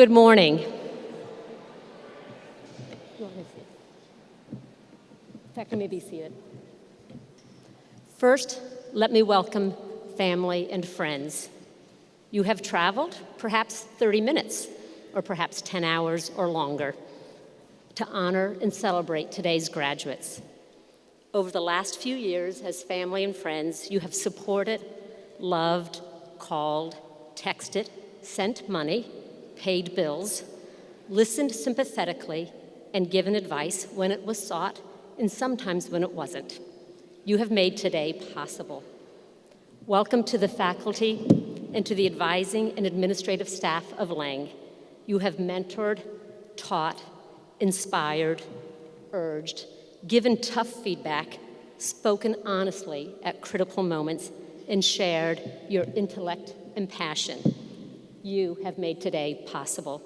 Good morning. In fact, I may be seated. First, let me welcome family and friends. You have traveled perhaps 30 minutes, or perhaps 10 hours or longer, to honor and celebrate today's graduates. Over the last few years, as family and friends, you have supported, loved, called, texted, sent money, paid bills, listened sympathetically, and given advice when it was sought and sometimes when it wasn't. You have made today possible. Welcome to the faculty and to the advising and administrative staff of Lang. You have mentored, taught, inspired, urged, given tough feedback, spoken honestly at critical moments, and shared your intellect and passion. You have made today possible.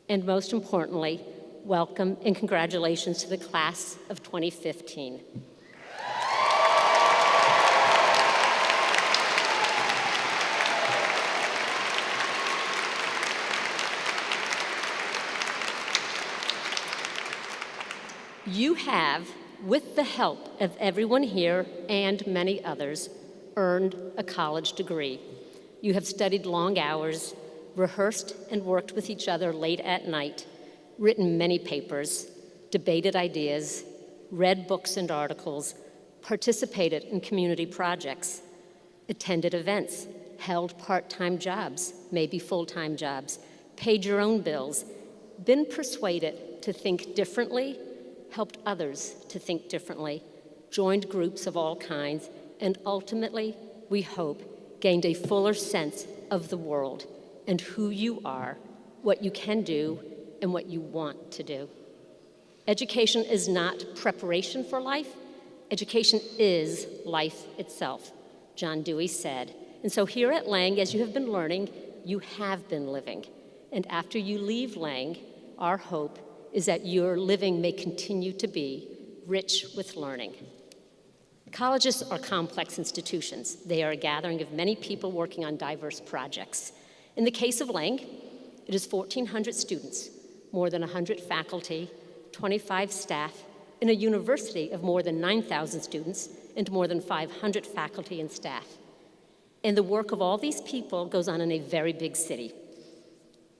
And most importantly, welcome and congratulations to the class of 2015. You have, with the help of everyone here and many others, earned a college degree. You have studied long hours, rehearsed and worked with each other late at night, written many papers, debated ideas, read books and articles, participated in community projects, attended events, held part-time jobs, maybe full-time jobs, paid your own bills, been persuaded to think differently, helped others to think differently, joined groups of all kinds, and ultimately, we hope, gained a fuller sense of the world and who you are, what you can do, and what you want to do. Education is not preparation for life. Education is life itself, John Dewey said. And so here at Lang, as you have been learning, you have been living. And after you leave Lang, our hope is that your living may continue to be rich with learning. Colleges are complex institutions. They are a gathering of many people working on diverse projects. In the case of Lang, it is 1,400 students, more than 100 faculty, 25 staff, in a university of more than 9,000 students and more than 500 faculty and staff. And the work of all these people goes on in a very big city.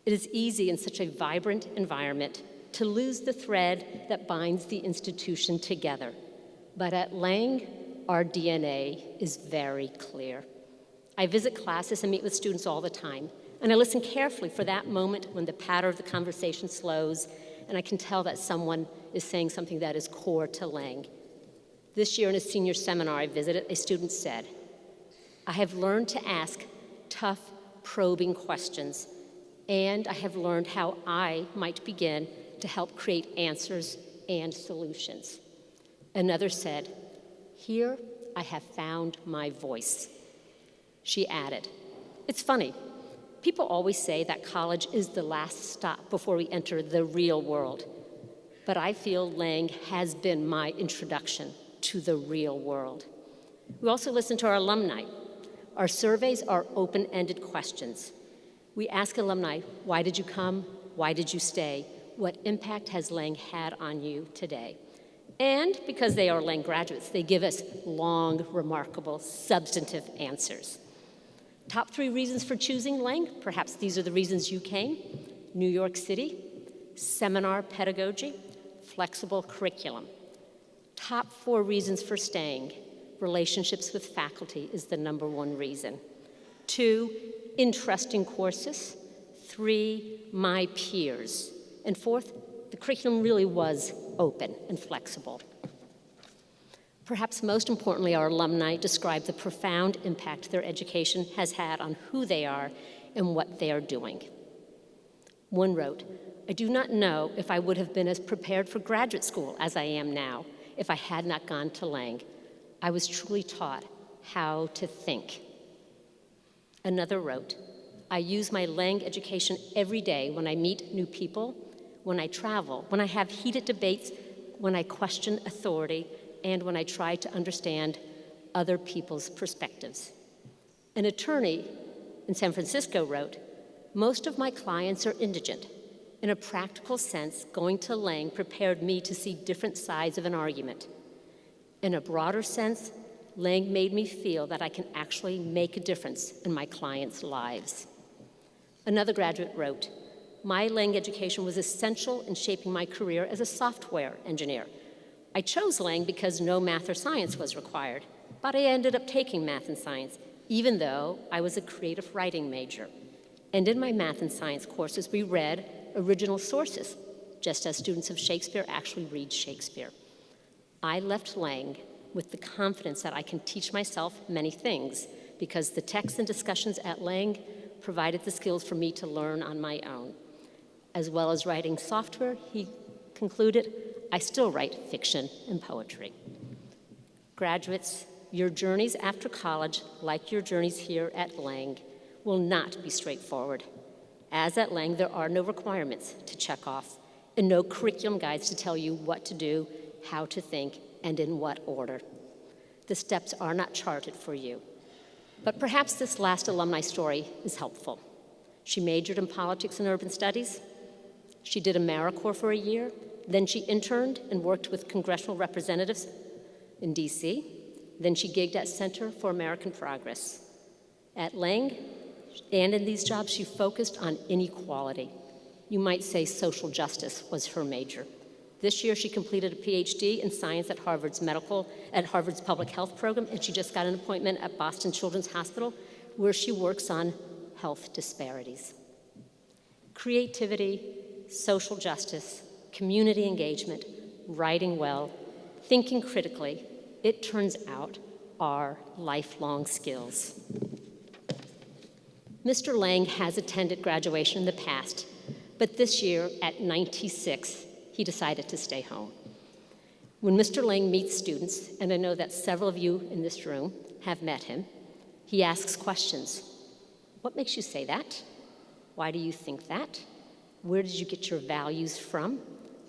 It is easy in such a vibrant environment to lose the thread that binds the institution together. But at Lang, our DNA is very clear. I visit classes and meet with students all the time, and I listen carefully for that moment when the patter of the conversation slows, and I can tell that someone is saying something that is core to Lang. This year in a senior seminar I visited, a student said, "I have learned to ask tough, probing questions, and I have learned how I might begin to help create answers and solutions." Another said, "Here I have found my voice." She added, "It's funny. People always say that college is the last stop before we enter the real world. But I feel Lang has been my introduction to the real world." We also listen to our alumni. Our surveys are open-ended questions. We ask alumni, why did you come? Why did you stay? What impact has Lang had on you today? And because they are Lang graduates, they give us long, remarkable, substantive answers. Top 3 reasons for choosing Lang, perhaps these are the reasons you came: New York City, seminar pedagogy, flexible curriculum. Top 4 reasons for staying: relationships with faculty is the number 1 reason. 2, interesting courses. 3, my peers. And 4th, the curriculum really was open and flexible. Perhaps most importantly, our alumni describe the profound impact their education has had on who they are and what they are doing. One wrote, "I do not know if I would have been as prepared for graduate school as I am now if I had not gone to Lang. I was truly taught how to think." Another wrote, "I use my Lang education every day when I meet new people, when I travel, when I have heated debates, when I question authority, and when I try to understand other people's perspectives." An attorney in San Francisco wrote, "Most of my clients are indigent. In a practical sense, going to Lang prepared me to see different sides of an argument. In a broader sense, Lang made me feel that I can actually make a difference in my clients' lives." Another graduate wrote, "My Lang education was essential in shaping my career as a software engineer. I chose Lang because no math or science was required, but I ended up taking math and science, even though I was a creative writing major. And in my math and science courses, we read original sources, just as students of Shakespeare actually read Shakespeare. I left Lang with the confidence that I can teach myself many things because the texts and discussions at Lang provided the skills for me to learn on my own. As well as writing software," he concluded, "I still write fiction and poetry." Graduates, your journeys after college, like your journeys here at Lang, will not be straightforward. As at Lang, there are no requirements to check off and no curriculum guides to tell you what to do, how to think, and in what order. The steps are not charted for you. But perhaps this last alumni story is helpful. She majored in politics and urban studies. She did AmeriCorps for a year. Then she interned and worked with congressional representatives in DC. Then she gigged at Center for American Progress. At Lang, and in these jobs, she focused on inequality. You might say social justice was her major. This year, she completed a PhD in science at Harvard's public health program, and she just got an appointment at Boston Children's Hospital, where she works on health disparities. Creativity, social justice, community engagement, writing well, thinking critically, it turns out, are lifelong skills. Mr. Lang has attended graduation in the past, but this year, at 96, he decided to stay home. When Mr. Lang meets students, and I know that several of you in this room have met him, he asks questions. What makes you say that? Why do you think that? Where did you get your values from?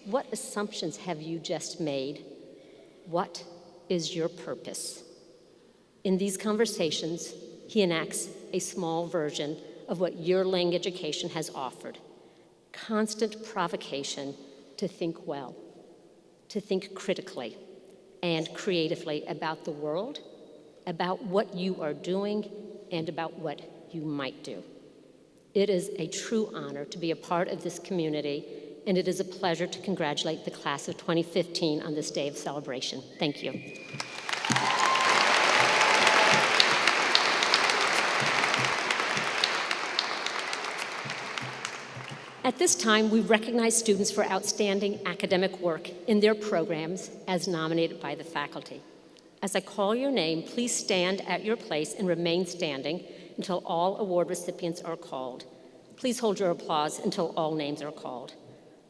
What assumptions have you just made? What is your purpose? In these conversations, he enacts a small version of what your Lang education has offered: constant provocation to think well, to think critically and creatively about the world, about what you are doing, and about what you might do. It is a true honor to be a part of this community, and it is a pleasure to congratulate the class of 2015 on this day of celebration. Thank you. At this time, we recognize students for outstanding academic work in their programs as nominated by the faculty. As I call your name, please stand at your place and remain standing until all award recipients are called. Please hold your applause until all names are called.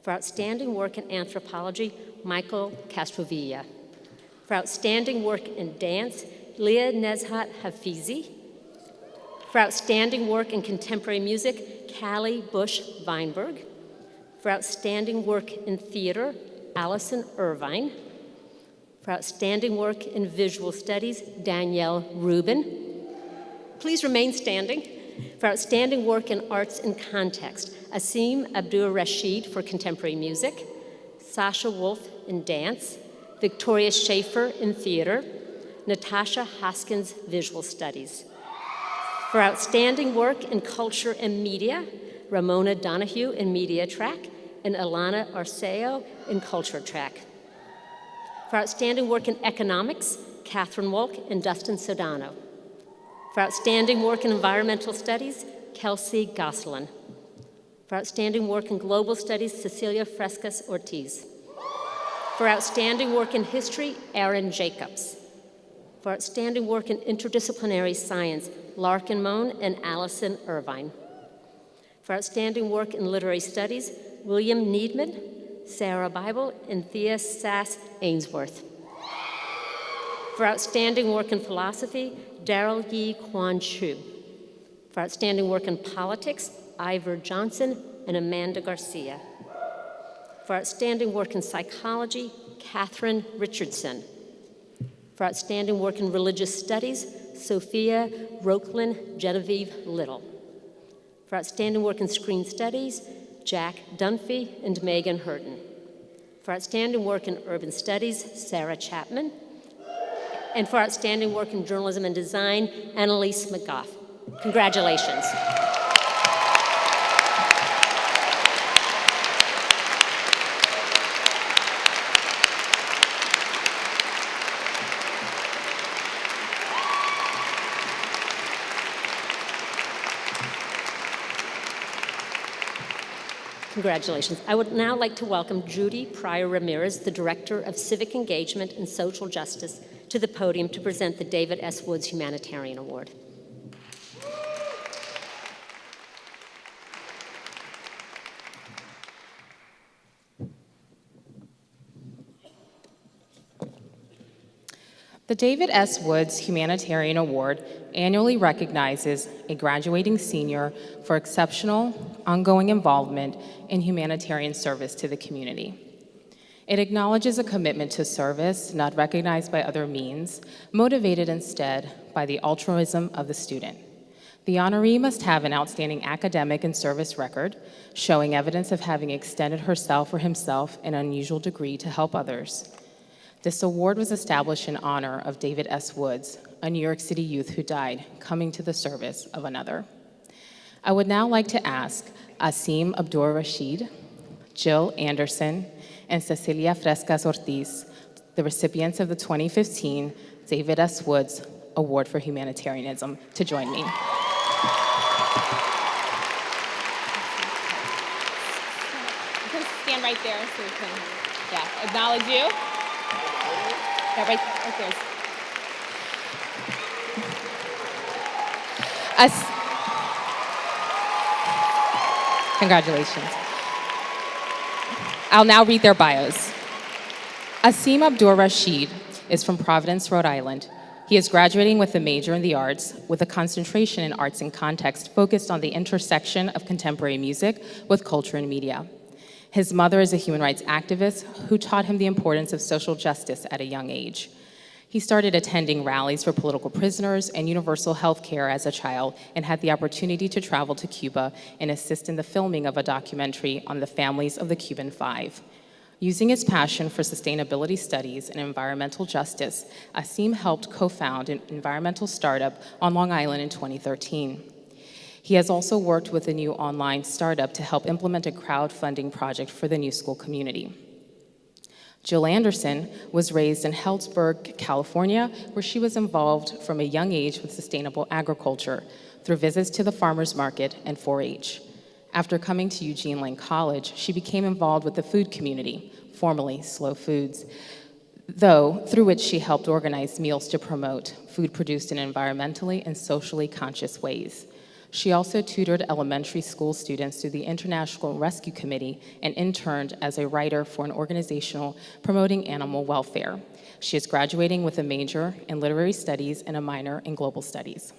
For outstanding work in anthropology, Michael Castrovilla. For outstanding work in dance, Leah Nezhat Hafizi. For outstanding work in contemporary music, Callie Bush Weinberg. For outstanding work in theater, Allison Irvine. For outstanding work in visual studies, Danielle Rubin. Please remain standing. For outstanding work in arts and context, Asim Abdur-Rashid for contemporary music, Sasha Wolf in dance, Victoria Schaefer in theater, Natasha Hoskins visual studies. For outstanding work in culture and media, Ramona Donahue in media track and Alana Arceo in culture track. For outstanding work in economics, Catherine Wolk and Dustin Sodano. For outstanding work in environmental studies, Kelsey Gosselin. For outstanding work in global studies, Cecilia Frescas Ortiz. For outstanding work in history, Aaron Jacobs. For outstanding work in interdisciplinary science, Larkin Moan and Allison Irvine. For outstanding work in literary studies, William Needman, Sarah Bible, and Thea Sass Ainsworth. For outstanding work in philosophy, Daryl Yi Kwan Chu. For outstanding work in politics, Ivor Johnson and Amanda Garcia. For outstanding work in psychology, Catherine Richardson. For outstanding work in religious studies, Sophia Rokelin Genevieve Little. For outstanding work in screen studies, Jack Dunphy and Megan Hurton. For outstanding work in urban studies, Sarah Chapman. And for outstanding work in journalism and design, Annalise McGough. Congratulations. Congratulations. I would now like to welcome Judy Pryor Ramirez, the Director of Civic Engagement and Social Justice, to the podium to present the David S. Woods Humanitarian Award. The David S. Woods Humanitarian Award annually recognizes a graduating senior for exceptional, ongoing involvement in humanitarian service to the community. It acknowledges a commitment to service not recognized by other means, motivated instead by the altruism of the student. The honoree must have an outstanding academic and service record, showing evidence of having extended herself or himself in an unusual degree to help others. This award was established in honor of David S. Woods, a New York City youth who died coming to the service of another. I would now like to ask Asim Abdur-Rashid, Jill Anderson, and Cecilia Frescas Ortiz, the recipients of the 2015 David S. Woods Award for Humanitarianism, to join me. can stand right there so we can, acknowledge you. Yeah, right there. Congratulations. I'll now read their bios. Asim Abdur Rashid is from Providence, Rhode Island. He is graduating with a major in the arts with a concentration in arts and context focused on the intersection of contemporary music with culture and media. His mother is a human rights activist who taught him the importance of social justice at a young age. He started attending rallies for political prisoners and universal health care as a child and had the opportunity to travel to Cuba and assist in the filming of a documentary on the families of the Cuban Five. Using his passion for sustainability studies and environmental justice, Asim helped co-found an environmental startup on Long Island in 2013. He has also worked with a new online startup to help implement a crowdfunding project for the New School community. Jill Anderson was raised in Healdsburg, California, where she was involved from a young age with sustainable agriculture through visits to the farmers market and 4-H. After coming to Eugene Lane College, she became involved with the food community, formerly Slow Foods, through which she helped organize meals to promote food produced in environmentally and socially conscious ways. She also tutored elementary school students through the International Rescue Committee and interned as a writer for an organization promoting animal welfare. She is graduating with a major in literary studies and a minor in global studies.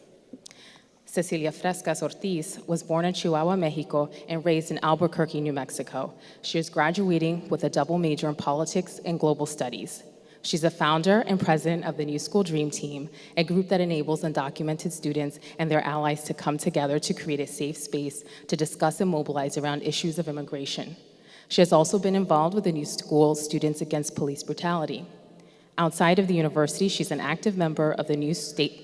Cecilia Frescas Ortiz was born in Chihuahua, Mexico, and raised in Albuquerque, New Mexico. She is graduating with a double major in politics and global studies. She's the founder and president of the New School Dream Team, a group that enables undocumented students and their allies to come together to create a safe space to discuss and mobilize around issues of immigration. She has also been involved with the New School Students Against Police Brutality. Outside of the university, she's an active member of the New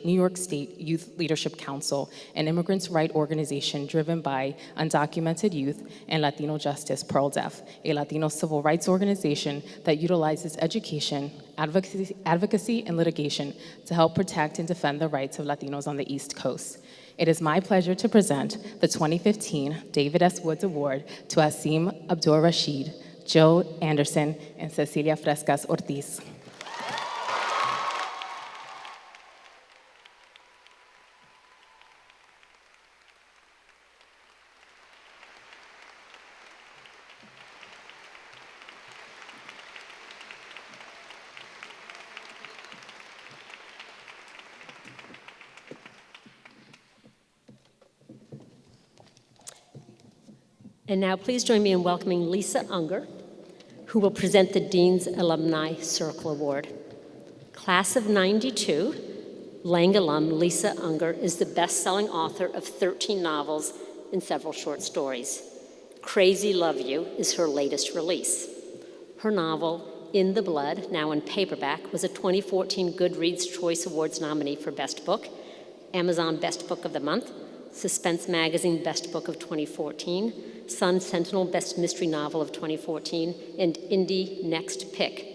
York State Youth Leadership Council, an immigrants' rights organization driven by undocumented youth and Latino Justice, PearlDeaf, a Latino civil rights organization that utilizes education, advocacy, and litigation to help protect and defend the rights of Latinos on the East Coast. It is my pleasure to present the 2015 David S. Woods Award to Asim Abdur Rashid, Jill Anderson, and Cecilia Frescas Ortiz. And now please join me in welcoming Lisa Unger, who will present the Dean's Alumni Circle Award. Class of '92, Lang alum Lisa Unger is the best-selling author of 13 novels and several short stories. Crazy Love You is her latest release. Her novel, In the Blood, now in paperback, was a 2014 Goodreads Choice Awards nominee for Best Book, Amazon Best Book of the Month, Suspense Magazine Best Book of 2014, Sun Sentinel Best Mystery Novel of 2014, and Indie Next Pick.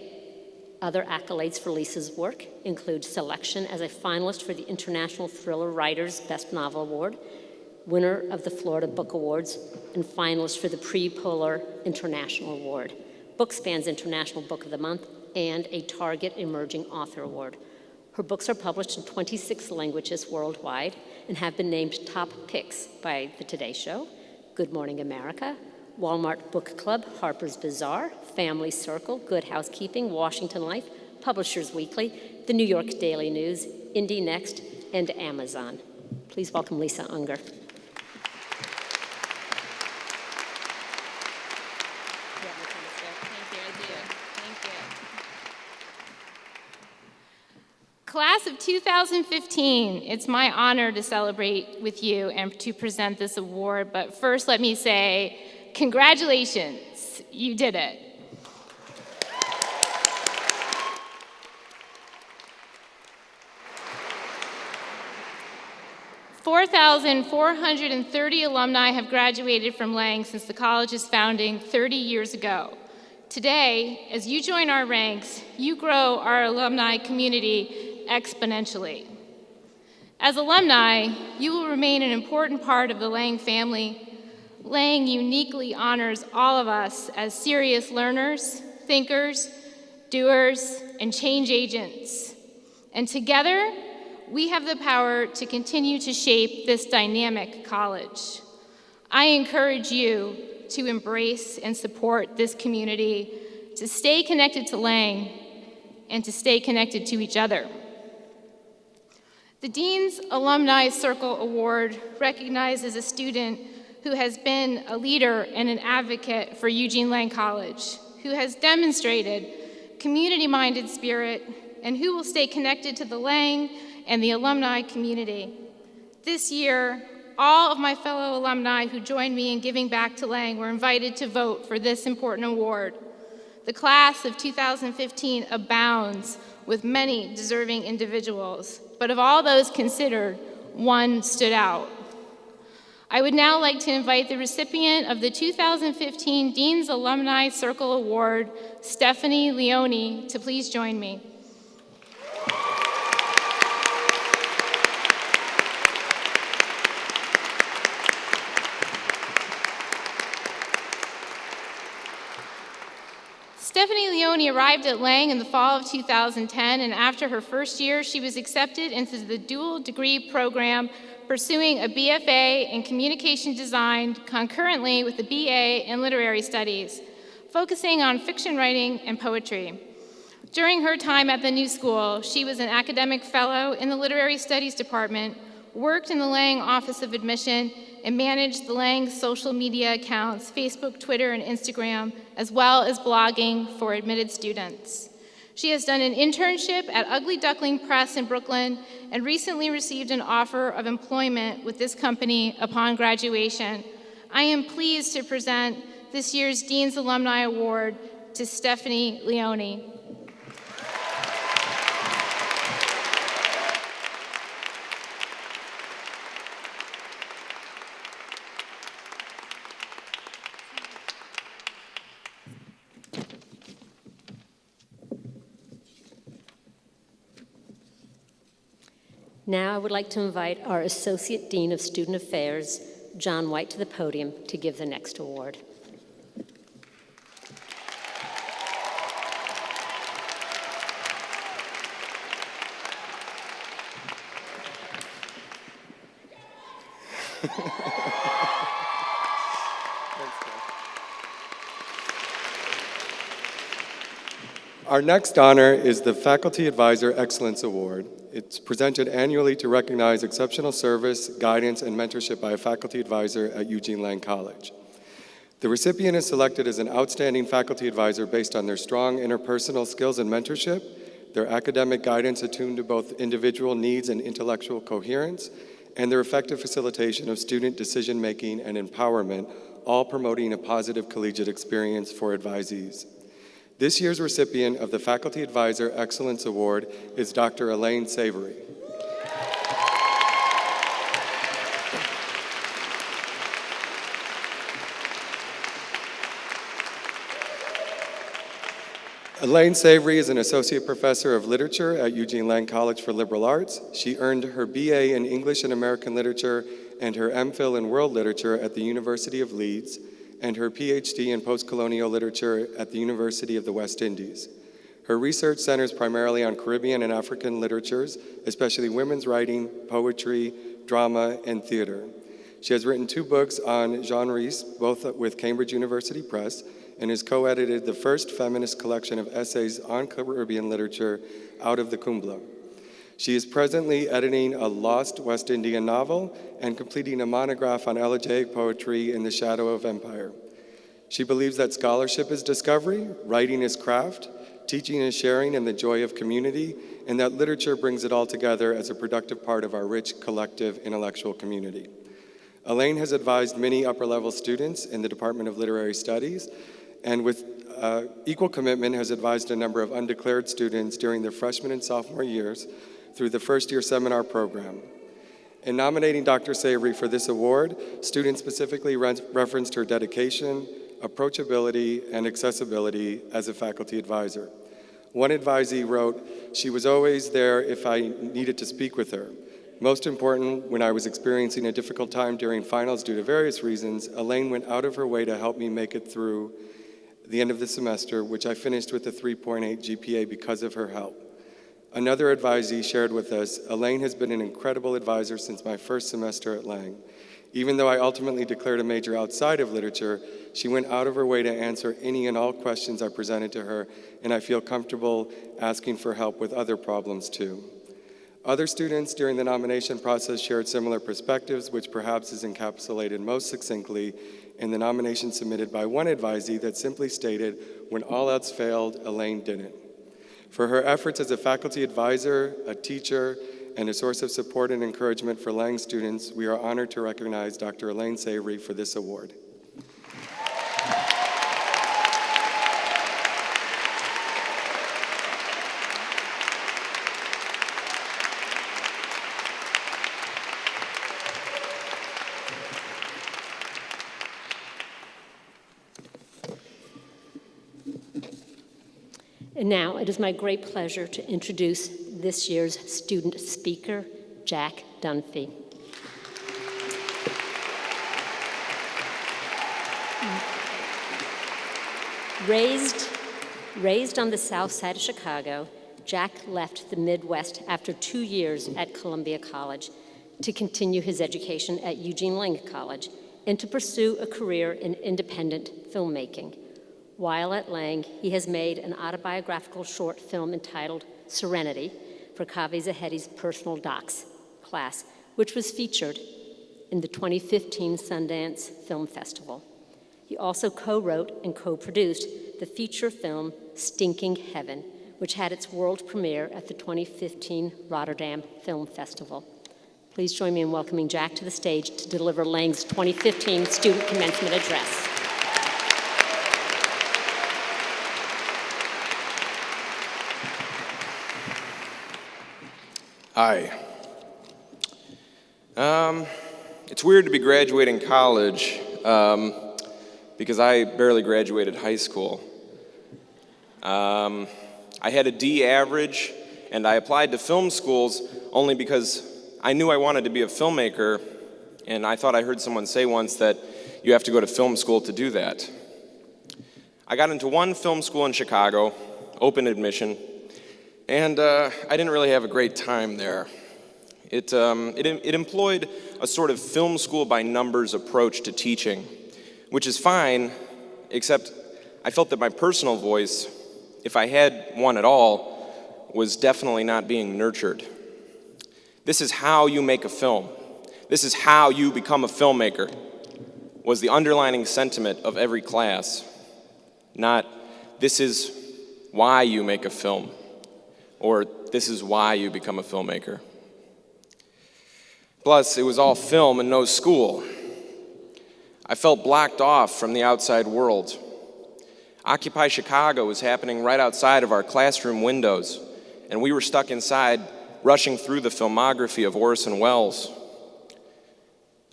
Other accolades for Lisa's work include selection as a finalist for the International Thriller Writers Best Novel Award, winner of the Florida Book Awards, and finalist for the Pre-Polar International Award, Bookspan's International Book of the Month, and a Target Emerging Author Award. Her books are published in 26 languages worldwide and have been named top picks by The Today Show, Good Morning America, Walmart Book Club, Harper's Bazaar, Family Circle, Good Housekeeping, Washington Life, Publishers Weekly, The New York Daily News, Indie Next, and Amazon. Please welcome Lisa Unger. Class of 2015, it's my honor to celebrate with you and to present this award, but first let me say, congratulations, you did it. "4,430 alumni have graduated from Lang since the college's founding 30 years ago. Today, as you join our ranks, you grow our alumni community exponentially. As alumni, you will remain an important part of the Lang family, Lang uniquely honors all of us as serious learners, thinkers, doers, and change agents. And together, we have the power to continue to shape this dynamic college. I encourage you to embrace and support this community, to stay connected to Lang, and to stay connected to each other. The Dean's Alumni Circle Award recognizes a student who has been a leader and an advocate for Eugene Lang College, who has demonstrated community-minded spirit, and who will stay connected to the Lang and the alumni community. This year, all of my fellow alumni who joined me in giving back to Lang were invited to vote for this important award. The class of 2015 abounds with many deserving individuals, but of all those considered, one stood out. I would now like to invite the recipient of the 2015 Dean's Alumni Circle Award, Stephanie Leone, to please join me. Stephanie Leone arrived at Lang in the fall of 2010, and after her first year, she was accepted into the dual degree program, pursuing a BFA in communication design concurrently with a BA in literary studies, focusing on fiction writing and poetry. During her time at the New School, she was an academic fellow in the literary studies department, worked in the Lang Office of Admission, and managed the Lang social media accounts, Facebook, Twitter, and Instagram, as well as blogging for admitted students. She has done an internship at Ugly Duckling Press in Brooklyn and recently received an offer of employment with this company upon graduation. I am pleased to present this year's Dean's Alumni Award to Stephanie Leone. Now I would like to invite our Associate Dean of Student Affairs, John White, to the podium to give the next award. Our next honor is the Faculty Advisor Excellence Award. It's presented annually to recognize exceptional service, guidance, and mentorship by a faculty advisor at Eugene Lang College. The recipient is selected as an outstanding faculty advisor based on their strong interpersonal skills and mentorship, their academic guidance attuned to both individual needs and intellectual coherence, and their effective facilitation of student decision-making and empowerment, all promoting a positive collegiate experience for advisees. This year's recipient of the Faculty Advisor Excellence Award is Dr. Elaine Savory. Elaine Savory is an associate professor of literature at Eugene Lang College for Liberal Arts. She earned her BA in English and American Literature and her MPhil in World Literature at the University of Leeds, and her PhD in post-colonial literature at the University of the West Indies. Her research centers primarily on Caribbean and African literatures, especially women's writing, poetry, drama, and theater. She has written 2 books on genres, both with Cambridge University Press, and has co-edited the first feminist collection of essays on Caribbean literature, Out of the Kumbla. She is presently editing a lost West Indian novel and completing a monograph on elegiac poetry in the shadow of empire. She believes that scholarship is discovery, writing is craft, teaching is sharing and the joy of community, and that literature brings it all together as a productive part of our rich collective intellectual community. Elaine has advised many upper-level students in the Department of Literary Studies, and with equal commitment has advised a number of undeclared students during their freshman and sophomore years through the first-year seminar program. In nominating Dr. Savory for this award, students specifically referenced her dedication, approachability, and accessibility as a faculty advisor. One advisee wrote, "She was always there if I needed to speak with her. Most important, when I was experiencing a difficult time during finals due to various reasons, Elaine went out of her way to help me make it through the end of the semester, which I finished with a 3.8 GPA because of her help. Another advisee shared with us, Elaine has been an incredible advisor since my first semester at Lang. Even though I ultimately declared a major outside of literature, she went out of her way to answer any and all questions I presented to her, and I feel comfortable asking for help with other problems too. Other students during the nomination process shared similar perspectives, which perhaps is encapsulated most succinctly in the nomination submitted by one advisee that simply stated, when all else failed, Elaine didn't. For her efforts as a faculty advisor, a teacher, and a source of support and encouragement for Lang students, we are honored to recognize Dr. Elaine Savory for this award. And now it is my great pleasure to introduce this year's student speaker, Jack Dunphy. Raised on the south side of Chicago, Jack left the Midwest after 2 years at Columbia College to continue his education at Eugene Lang College and to pursue a career in independent filmmaking. While at Lang, he has made an autobiographical short film entitled Serenity for Kaveh Zahedi's Personal Docs class, which was featured in the 2015 Sundance Film Festival. He also co-wrote and co-produced the feature film Stinking Heaven, which had its world premiere at the 2015 Rotterdam Film Festival. Please join me in welcoming Jack to the stage to deliver Lang's 2015 Student Commencement Address. Hi. It's weird to be graduating college because I barely graduated high school. I had a D average, and I applied to film schools only because I knew I wanted to be a filmmaker, and I thought I heard someone say once that you have to go to film school to do that. I got into one film school in Chicago, open admission, and I didn't really have a great time there. It employed a sort of film school by numbers approach to teaching, which is fine, except I felt that my personal voice, if I had one at all, was definitely not being nurtured. This is how you make a film. This is how you become a filmmaker, was the underlining sentiment of every class, not this is why you make a film, or this is why you become a filmmaker. Plus, it was all film and no school. I felt blocked off from the outside world. Occupy Chicago was happening right outside of our classroom windows, and we were stuck inside, rushing through the filmography of Orson Welles.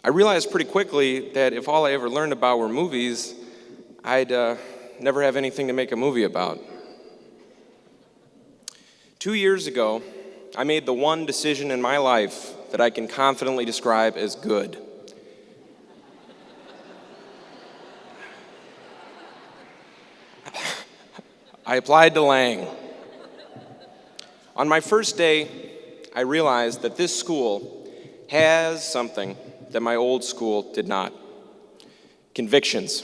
I realized pretty quickly that if all I ever learned about were movies, I'd never have anything to make a movie about. 2 years ago, I made the one decision in my life that I can confidently describe as good. I applied to Lang. On my first day, I realized that this school has something that my old school did not. Convictions.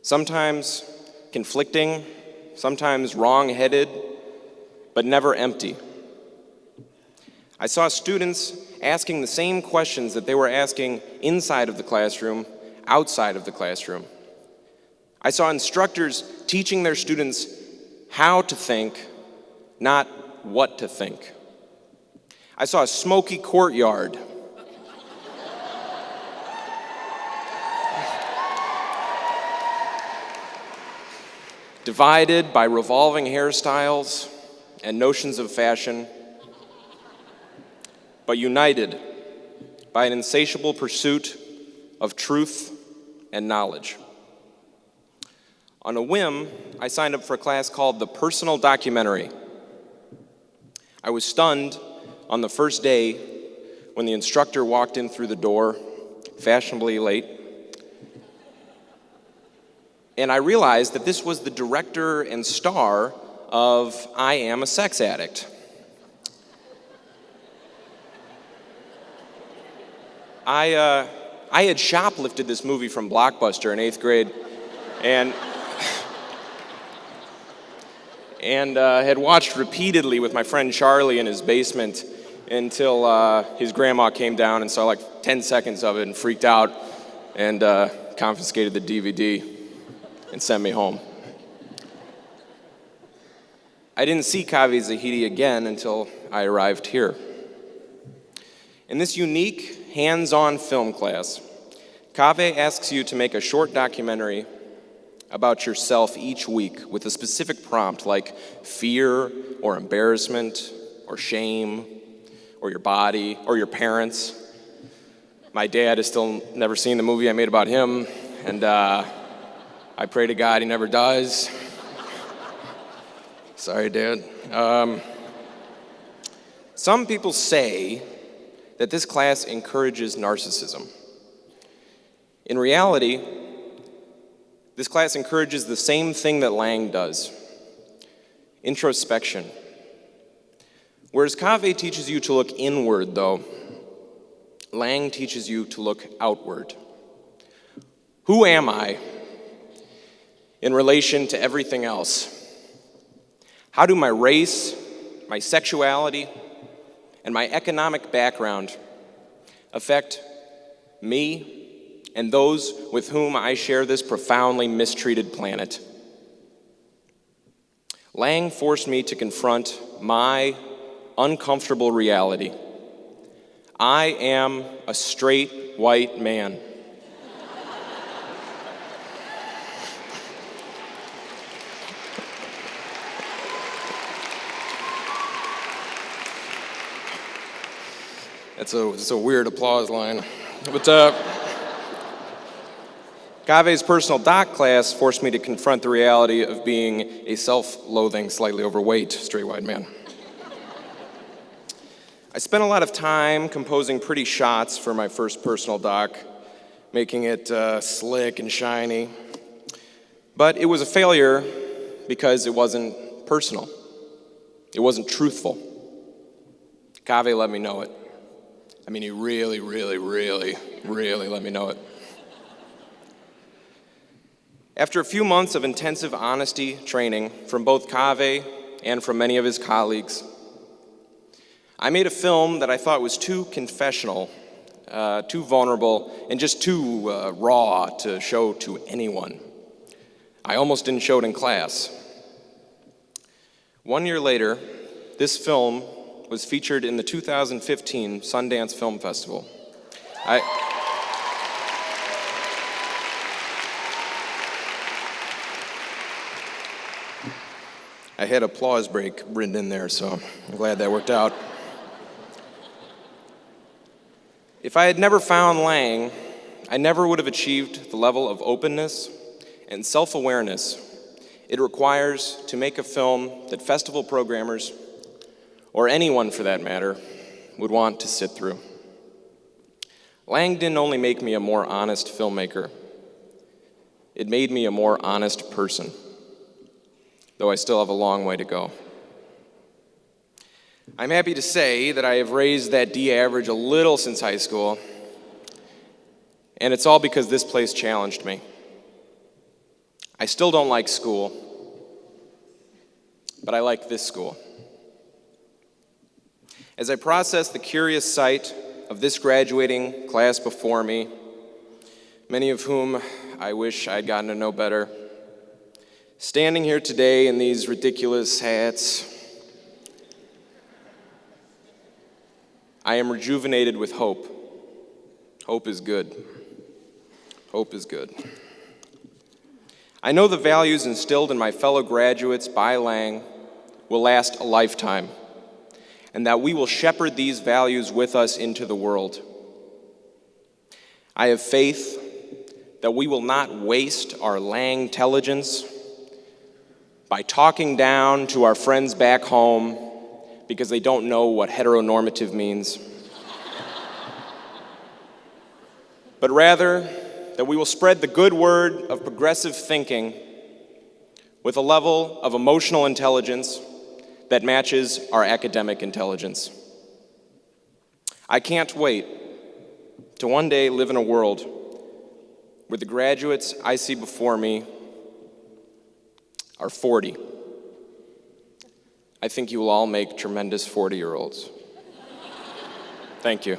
Sometimes conflicting, sometimes wrong-headed, but never empty. I saw students asking the same questions that they were asking inside of the classroom, outside of the classroom. I saw instructors teaching their students how to think, not what to think. I saw a smoky courtyard. Divided by revolving hairstyles and notions of fashion, but united by an insatiable pursuit of truth and knowledge. On a whim, I signed up for a class called The Personal Documentary. I was stunned on the first day when the instructor walked in through the door, fashionably late. And I realized that this was the director and star of I Am a Sex Addict. I had shoplifted this movie from Blockbuster in 8th grade and had watched repeatedly with my friend Charlie in his basement until his grandma came down and saw like 10 seconds of it and freaked out and confiscated the DVD and sent me home. I didn't see Kaveh Zahidi again until I arrived here. In this unique, hands-on film class, Kaveh asks you to make a short documentary about yourself each week with a specific prompt like fear or embarrassment or shame or your body or your parents. My dad has still never seen the movie I made about him, and I pray to God he never does. Sorry, Dad. Some people say that this class encourages narcissism. In reality, this class encourages the same thing that Lang does: introspection. Whereas Kaveh teaches you to look inward, though, Lang teaches you to look outward. Who am I in relation to everything else? How do my race, my sexuality, and my economic background affect me and those with whom I share this profoundly mistreated planet? Lang forced me to confront my uncomfortable reality. I am a straight white man. That's a weird applause line. But Kaveh's personal doc class forced me to confront the reality of being a self-loathing, slightly overweight, straight white man. I spent a lot of time composing pretty shots for my first personal doc, making it slick and shiny. But it was a failure because it wasn't personal. It wasn't truthful. Kaveh let me know it. I mean, he really, really, really, really let me know it. After a few months of intensive honesty training from both Kaveh and from many of his colleagues, I made a film that I thought was too confessional, too vulnerable, and just too raw to show to anyone. I almost didn't show it in class. 1 year later, this film was featured in the 2015 Sundance Film Festival. I had applause break written in there, so I'm glad that worked out. If I had never found Lang, I never would have achieved the level of openness and self-awareness it requires to make a film that festival programmers, or anyone for that matter, would want to sit through. Lang didn't only make me a more honest filmmaker, it made me a more honest person, though I still have a long way to go. I'm happy to say that I have raised that D average a little since high school, and it's all because this place challenged me. I still don't like school, but I like this school. As I process the curious sight of this graduating class before me, many of whom I wish I'd gotten to know better, standing here today in these ridiculous hats, I am rejuvenated with hope. Hope is good. Hope is good. I know the values instilled in my fellow graduates by Lang will last a lifetime, and that we will shepherd these values with us into the world. I have faith that we will not waste our Lang intelligence by talking down to our friends back home because they don't know what heteronormative means. but rather that we will spread the good word of progressive thinking with a level of emotional intelligence that matches our academic intelligence. I can't wait to one day live in a world where the graduates I see before me are 40. I think you will all make tremendous 40-year-olds. Thank you.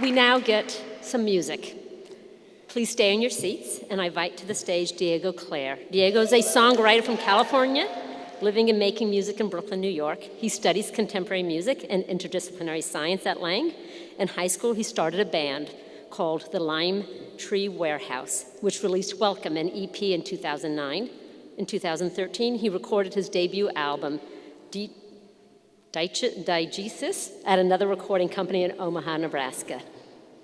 We now get some music. Please stay in your seats, and I invite to the stage Diego Clare. Diego is a songwriter from California, living and making music in Brooklyn, New York. He studies contemporary music and interdisciplinary science at Lang. In high school, he started a band called the Lime Tree Warehouse, which released Welcome, an EP, in 2009. In 2013, he recorded his debut album, Diegesis, at another recording company in Omaha, Nebraska.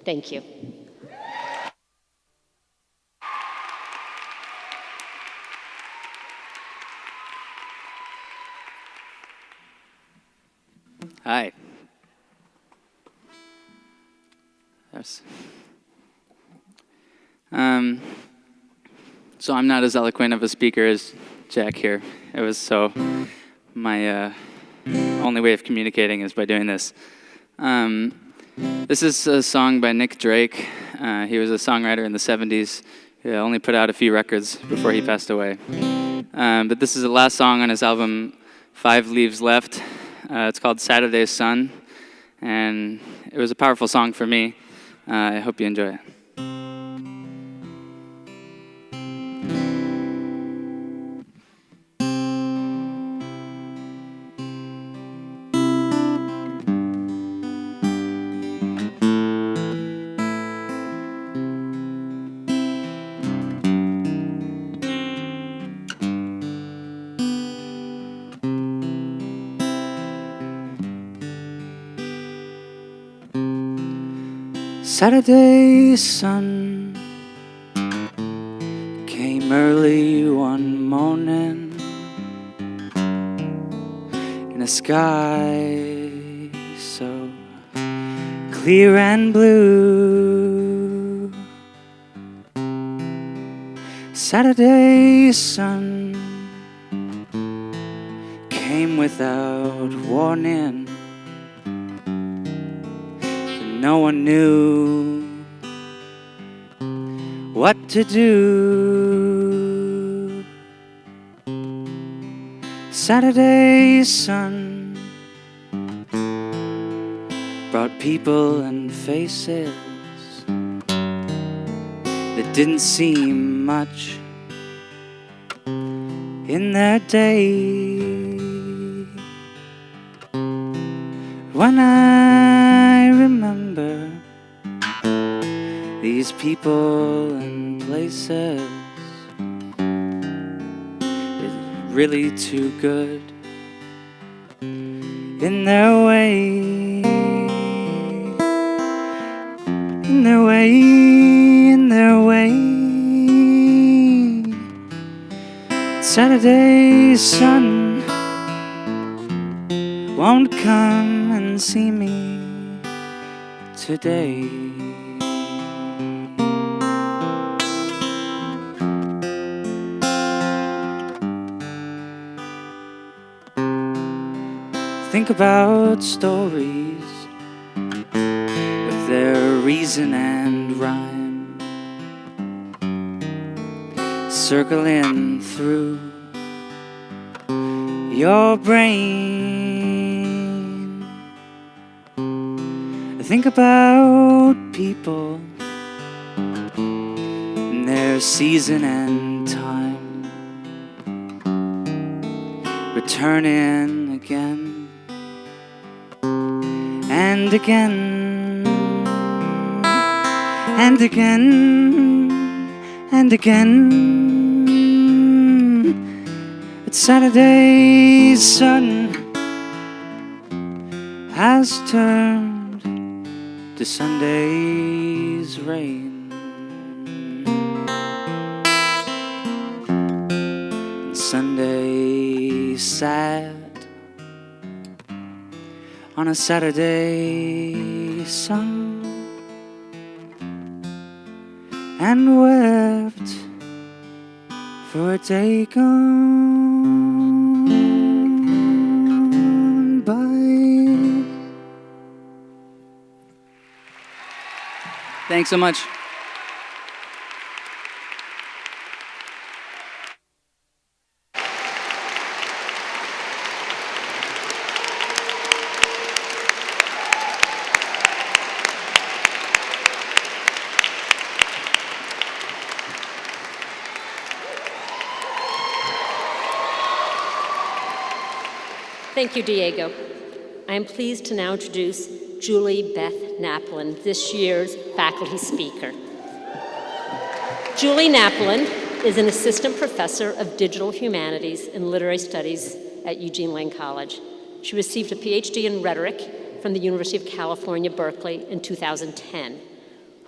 Thank you. Hi. Yes. So I'm not as eloquent of a speaker as Jack here. My only way of communicating is by doing this. This is a song by Nick Drake. He was a songwriter in the 70s. He only put out a few records before he passed away. But this is the last song on his album, 5 Leaves Left. It's called Saturday's Sun, and it was a powerful song for me. I hope you enjoy it. Saturday's sun came early one morning in a sky so clear and blue. Saturday's sun came without warning. No one knew what to do. Saturday's sun brought people and faces that didn't seem much in their day. When I remember these people and places, it's really too good in their way, in their way, in their way. Saturday's sun won't come and see me today. Think about stories with their reason and rhyme, circling through your brain. Think about people in their season and time, returning again and again and again and again. Saturday's sun has turned to Sunday's rain. And Sunday sat on a Saturday sun and wept for a day gone by. Thanks so much. Thank you, Diego. I am pleased to now introduce Julie Beth Naplin, this year's faculty speaker. Julie Naplin is an assistant professor of digital humanities and literary studies at Eugene Lane College. She received a PhD in rhetoric from the University of California, Berkeley in 2010.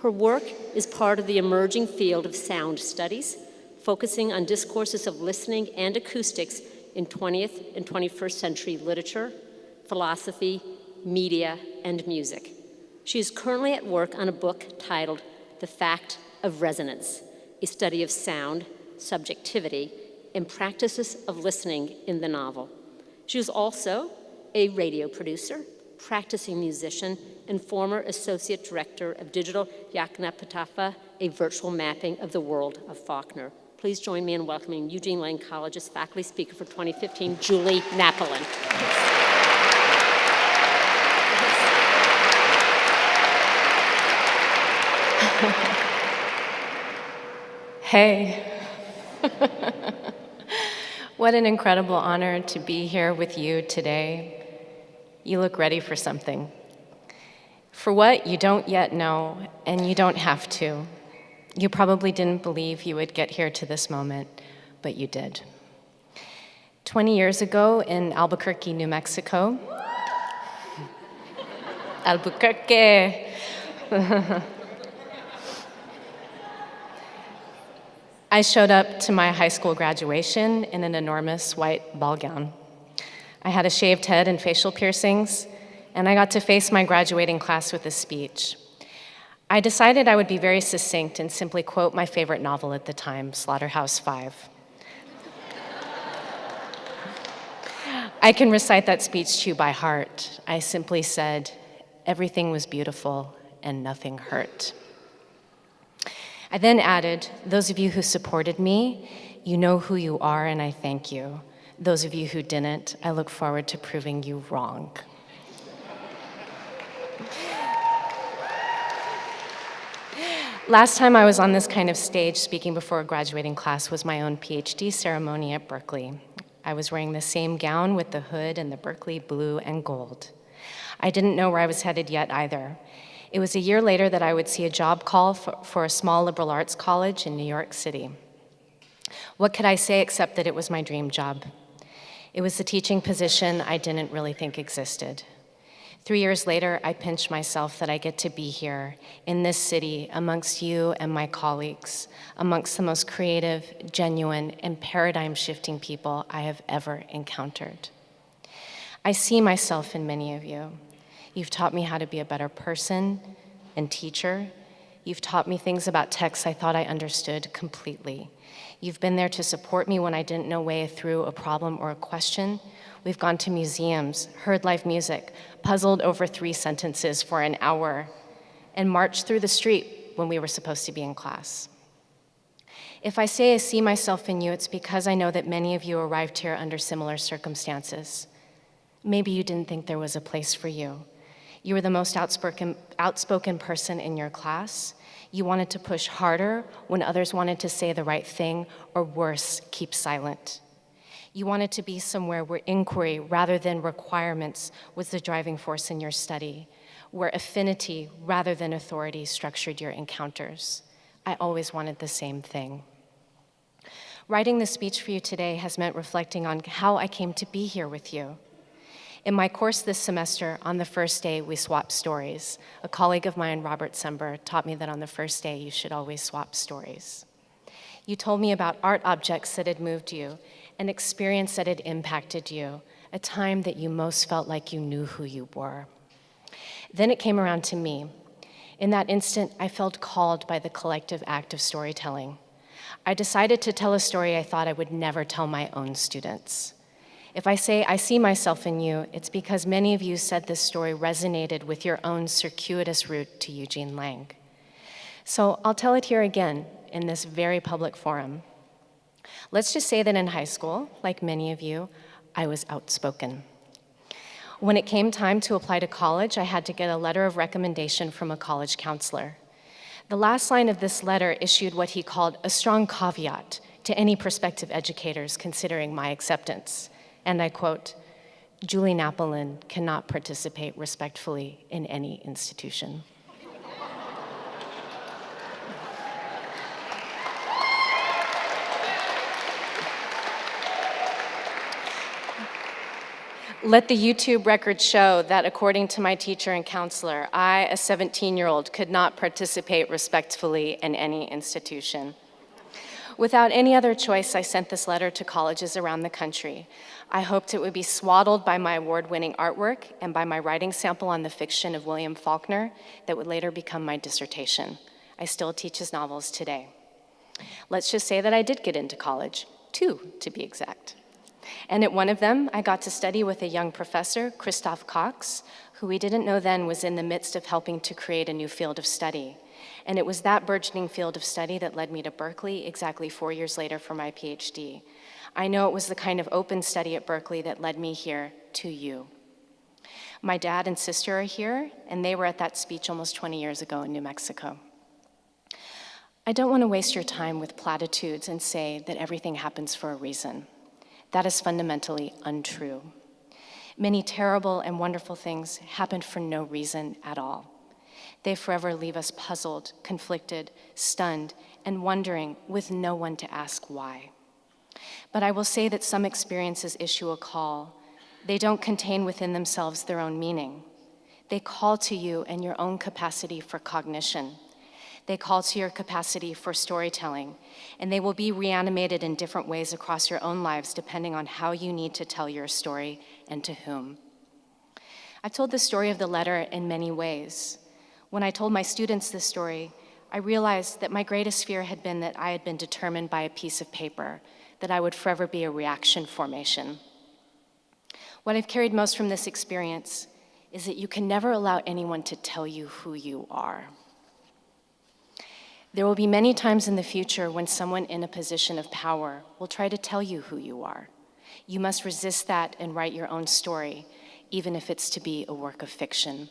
Her work is part of the emerging field of sound studies, focusing on discourses of listening and acoustics in 20th and 21st century literature, philosophy, media, and music. She is currently at work on a book titled The Fact of Resonance, a study of sound, subjectivity, and practices of listening in the novel. She is also a radio producer, practicing musician, and former associate director of Digital Yajnapadeva, a virtual mapping of the world of Faulkner. Please join me in welcoming Eugene Lane College's faculty speaker for 2015, Julie Naplin. Hey. What an incredible honor to be here with you today. You look ready for something. For what you don't yet know, and you don't have to. You probably didn't believe you would get here to this moment, but you did. 20 years ago in Albuquerque, New Mexico. Albuquerque. I showed up to my high school graduation in an enormous white ball gown. I had a shaved head and facial piercings, and I got to face my graduating class with a speech. I decided I would be very succinct and simply quote my favorite novel at the time, Slaughterhouse-Five. I can recite that speech to you by heart. I simply said, everything was beautiful and nothing hurt. I then added, those of you who supported me, you know who you are and I thank you. Those of you who didn't, I look forward to proving you wrong. Last time I was on this kind of stage speaking before a graduating class was my own PhD ceremony at Berkeley. I was wearing the same gown with the hood and the Berkeley blue and gold. I didn't know where I was headed yet either. It was a year later that I would see a job call for a small liberal arts college in New York City. What could I say except that it was my dream job? It was the teaching position I didn't really think existed. 3 years later, I pinch myself that I get to be here in this city amongst you and my colleagues, amongst the most creative, genuine, and paradigm-shifting people I have ever encountered. I see myself in many of you. You've taught me how to be a better person and teacher. You've taught me things about texts I thought I understood completely. You've been there to support me when I didn't know way through a problem or a question. We've gone to museums, heard live music, puzzled over 3 sentences for an hour, and marched through the street when we were supposed to be in class. If I say I see myself in you, it's because I know that many of you arrived here under similar circumstances. Maybe you didn't think there was a place for you. You were the most outspoken person in your class. You wanted to push harder when others wanted to say the right thing, or worse, keep silent. You wanted to be somewhere where inquiry rather than requirements was the driving force in your study, where affinity rather than authority structured your encounters. I always wanted the same thing. Writing this speech for you today has meant reflecting on how I came to be here with you. In my course this semester, on the first day, we swapped stories. A colleague of mine, Robert Sember, taught me that on the first day, you should always swap stories. You told me about art objects that had moved you, an experience that had impacted you, a time that you most felt like you knew who you were. Then it came around to me. In that instant, I felt called by the collective act of storytelling. I decided to tell a story I thought I would never tell my own students. If I say I see myself in you, it's because many of you said this story resonated with your own circuitous route to Eugene Lang. So I'll tell it here again in this very public forum. Let's just say that in high school, like many of you, I was outspoken. When it came time to apply to college, I had to get a letter of recommendation from a college counselor. The last line of this letter issued what he called a strong caveat to any prospective educators considering my acceptance. And I quote, "Julie Napolin cannot participate respectfully in any institution." Let the YouTube record show that according to my teacher and counselor, I, a 17-year-old, could not participate respectfully in any institution. Without any other choice, I sent this letter to colleges around the country. I hoped it would be swaddled by my award-winning artwork and by my writing sample on the fiction of William Faulkner that would later become my dissertation. I still teach his novels today. Let's just say that I did get into college, 2 to be exact. And at one of them, I got to study with a young professor, Christoph Cox, who we didn't know then was in the midst of helping to create a new field of study. And it was that burgeoning field of study that led me to Berkeley exactly 4 years later for my PhD. I know it was the kind of open study at Berkeley that led me here to you. My dad and sister are here, and they were at that speech almost 20 years ago in New Mexico. I don't want to waste your time with platitudes and say that everything happens for a reason. That is fundamentally untrue. Many terrible and wonderful things happen for no reason at all. They forever leave us puzzled, conflicted, stunned, and wondering with no one to ask why. But I will say that some experiences issue a call. They don't contain within themselves their own meaning. They call to you and your own capacity for cognition. They call to your capacity for storytelling, and they will be reanimated in different ways across your own lives depending on how you need to tell your story and to whom. I've told the story of the letter in many ways. When I told my students this story, I realized that my greatest fear had been that I had been determined by a piece of paper, that I would forever be a reaction formation. What I've carried most from this experience is that you can never allow anyone to tell you who you are. There will be many times in the future when someone in a position of power will try to tell you who you are. You must resist that and write your own story, even if it's to be a work of fiction.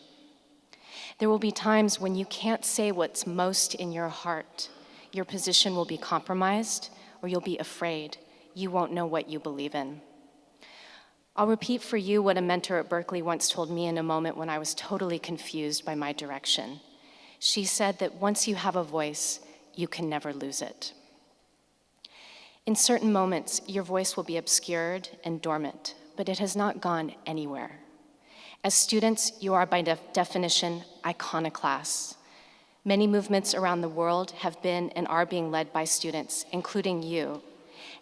There will be times when you can't say what's most in your heart. Your position will be compromised, or you'll be afraid. You won't know what you believe in. I'll repeat for you what a mentor at Berkeley once told me in a moment when I was totally confused by my direction. She said that once you have a voice, you can never lose it. In certain moments, your voice will be obscured and dormant, but it has not gone anywhere. As students, you are by definition iconoclasts. Many movements around the world have been and are being led by students, including you.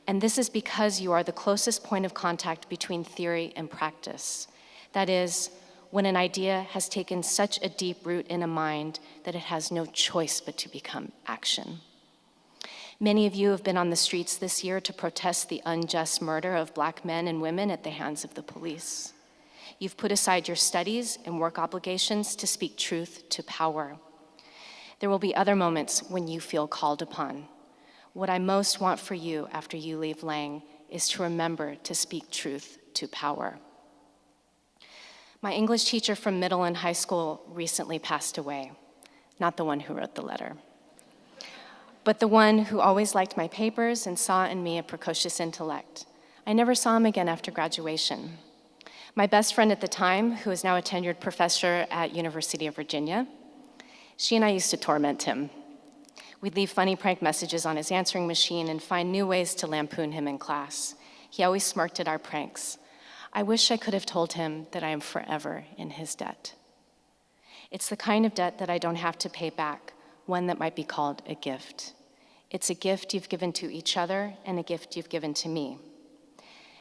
And this is because you are the closest point of contact between theory and practice. That is, when an idea has taken such a deep root in a mind that it has no choice but to become action. Many of you have been on the streets this year to protest the unjust murder of Black men and women at the hands of the police. You've put aside your studies and work obligations to speak truth to power. There will be other moments when you feel called upon. What I most want for you after you leave Lang is to remember to speak truth to power. My English teacher from middle and high school recently passed away, not the one who wrote the letter, but the one who always liked my papers and saw in me a precocious intellect. I never saw him again after graduation. My best friend at the time, who is now a tenured professor at University of Virginia, she and I used to torment him. We'd leave funny prank messages on his answering machine and find new ways to lampoon him in class. He always smirked at our pranks. I wish I could have told him that I am forever in his debt. It's the kind of debt that I don't have to pay back, one that might be called a gift. It's a gift you've given to each other and a gift you've given to me.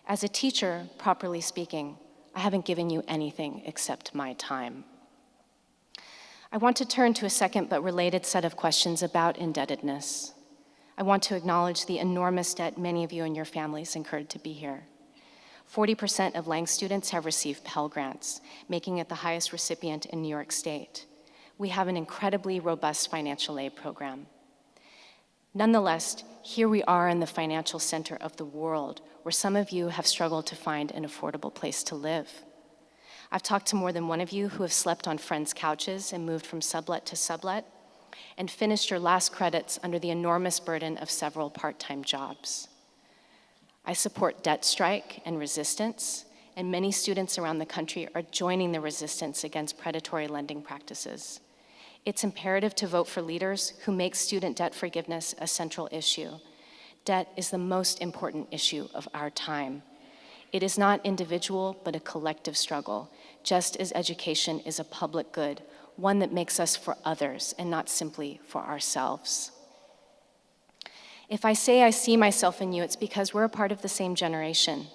As a teacher, properly speaking, I haven't given you anything except my time. I want to turn to a second but related set of questions about indebtedness. I want to acknowledge the enormous debt many of you and your families incurred to be here. 40% of Lang students have received Pell Grants, making it the highest recipient in New York State. We have an incredibly robust financial aid program. Nonetheless, here we are in the financial center of the world, where some of you have struggled to find an affordable place to live. I've talked to more than one of you who have slept on friends' couches and moved from sublet to sublet, and finished your last credits under the enormous burden of several part-time jobs. I support debt strike and resistance, and many students around the country are joining the resistance against predatory lending practices. It's imperative to vote for leaders who make student debt forgiveness a central issue. Debt is the most important issue of our time. It is not individual, but a collective struggle, just as education is a public good, one that makes us for others and not simply for ourselves. If I say I see myself in you, it's because we're a part of the same generation.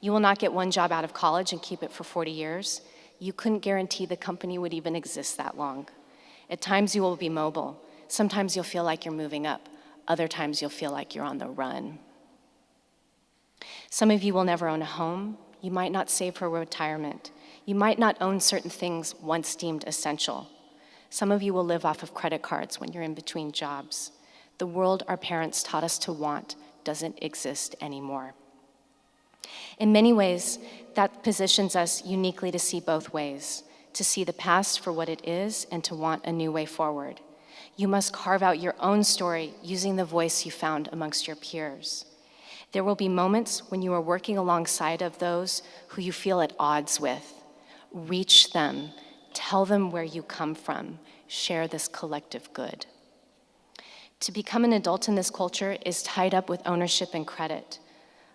You will not get one job out of college and keep it for 40 years. You couldn't guarantee the company would even exist that long. At times you will be mobile. Sometimes you'll feel like you're moving up. Other times you'll feel like you're on the run. Some of you will never own a home. You might not save for retirement. You might not own certain things once deemed essential. Some of you will live off of credit cards when you're in between jobs. The world our parents taught us to want doesn't exist anymore. In many ways, that positions us uniquely to see both ways, to see the past for what it is and to want a new way forward. You must carve out your own story using the voice you found amongst your peers. There will be moments when you are working alongside of those who you feel at odds with. Reach them, tell them where you come from, share this collective good. To become an adult in this culture is tied up with ownership and credit.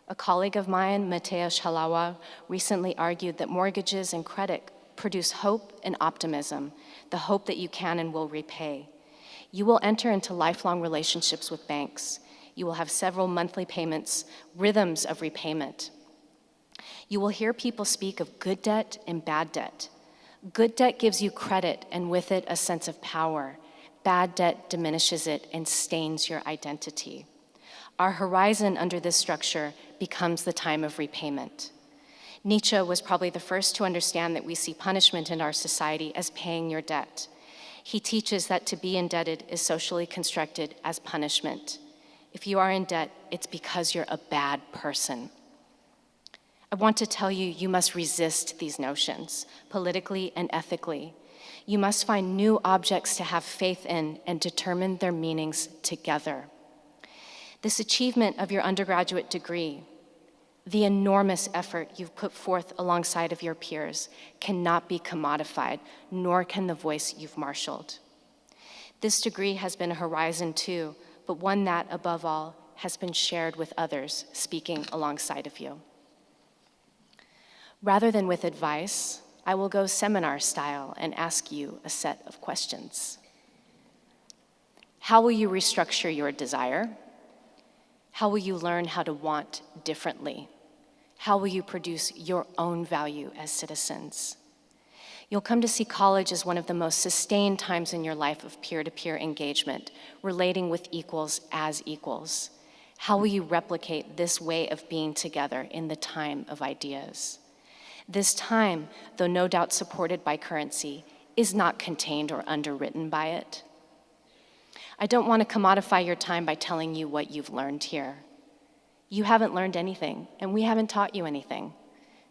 A colleague of mine, Mateusz Halawa, recently argued that mortgages and credit produce hope and optimism, the hope that you can and will repay. You will enter into lifelong relationships with banks. You will have several monthly payments, rhythms of repayment. You will hear people speak of good debt and bad debt. Good debt gives you credit and with it a sense of power. Bad debt diminishes it and stains your identity. Our horizon under this structure becomes the time of repayment. Nietzsche was probably the first to understand that we see punishment in our society as paying your debt. He teaches that to be indebted is socially constructed as punishment. If you are in debt, it's because you're a bad person. I want to tell you, you must resist these notions, politically and ethically. You must find new objects to have faith in and determine their meanings together. This achievement of your undergraduate degree, the enormous effort you've put forth alongside of your peers, cannot be commodified, nor can the voice you've marshaled. This degree has been a horizon too, but one that, above all, has been shared with others speaking alongside of you. Rather than with advice, I will go seminar style and ask you a set of questions. How will you restructure your desire? How will you learn how to want differently? How will you produce your own value as citizens? You'll come to see college as one of the most sustained times in your life of peer-to-peer engagement, relating with equals as equals. How will you replicate this way of being together in the time of ideas? This time, though no doubt supported by currency, is not contained or underwritten by it. I don't want to commodify your time by telling you what you've learned here. You haven't learned anything, and we haven't taught you anything.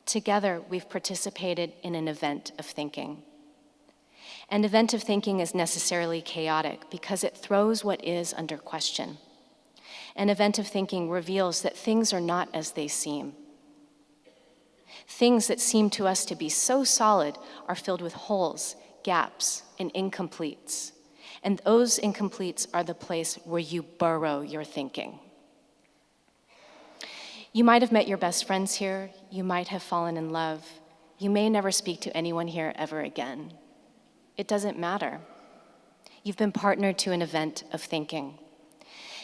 Together, we've participated in an event of thinking. An event of thinking is necessarily chaotic because it throws what is under question. An event of thinking reveals that things are not as they seem. Things that seem to us to be so solid are filled with holes, gaps, and incompletes. And those incompletes are the place where you burrow your thinking. You might have met your best friends here. You might have fallen in love. You may never speak to anyone here ever again. It doesn't matter. You've been partnered to an event of thinking.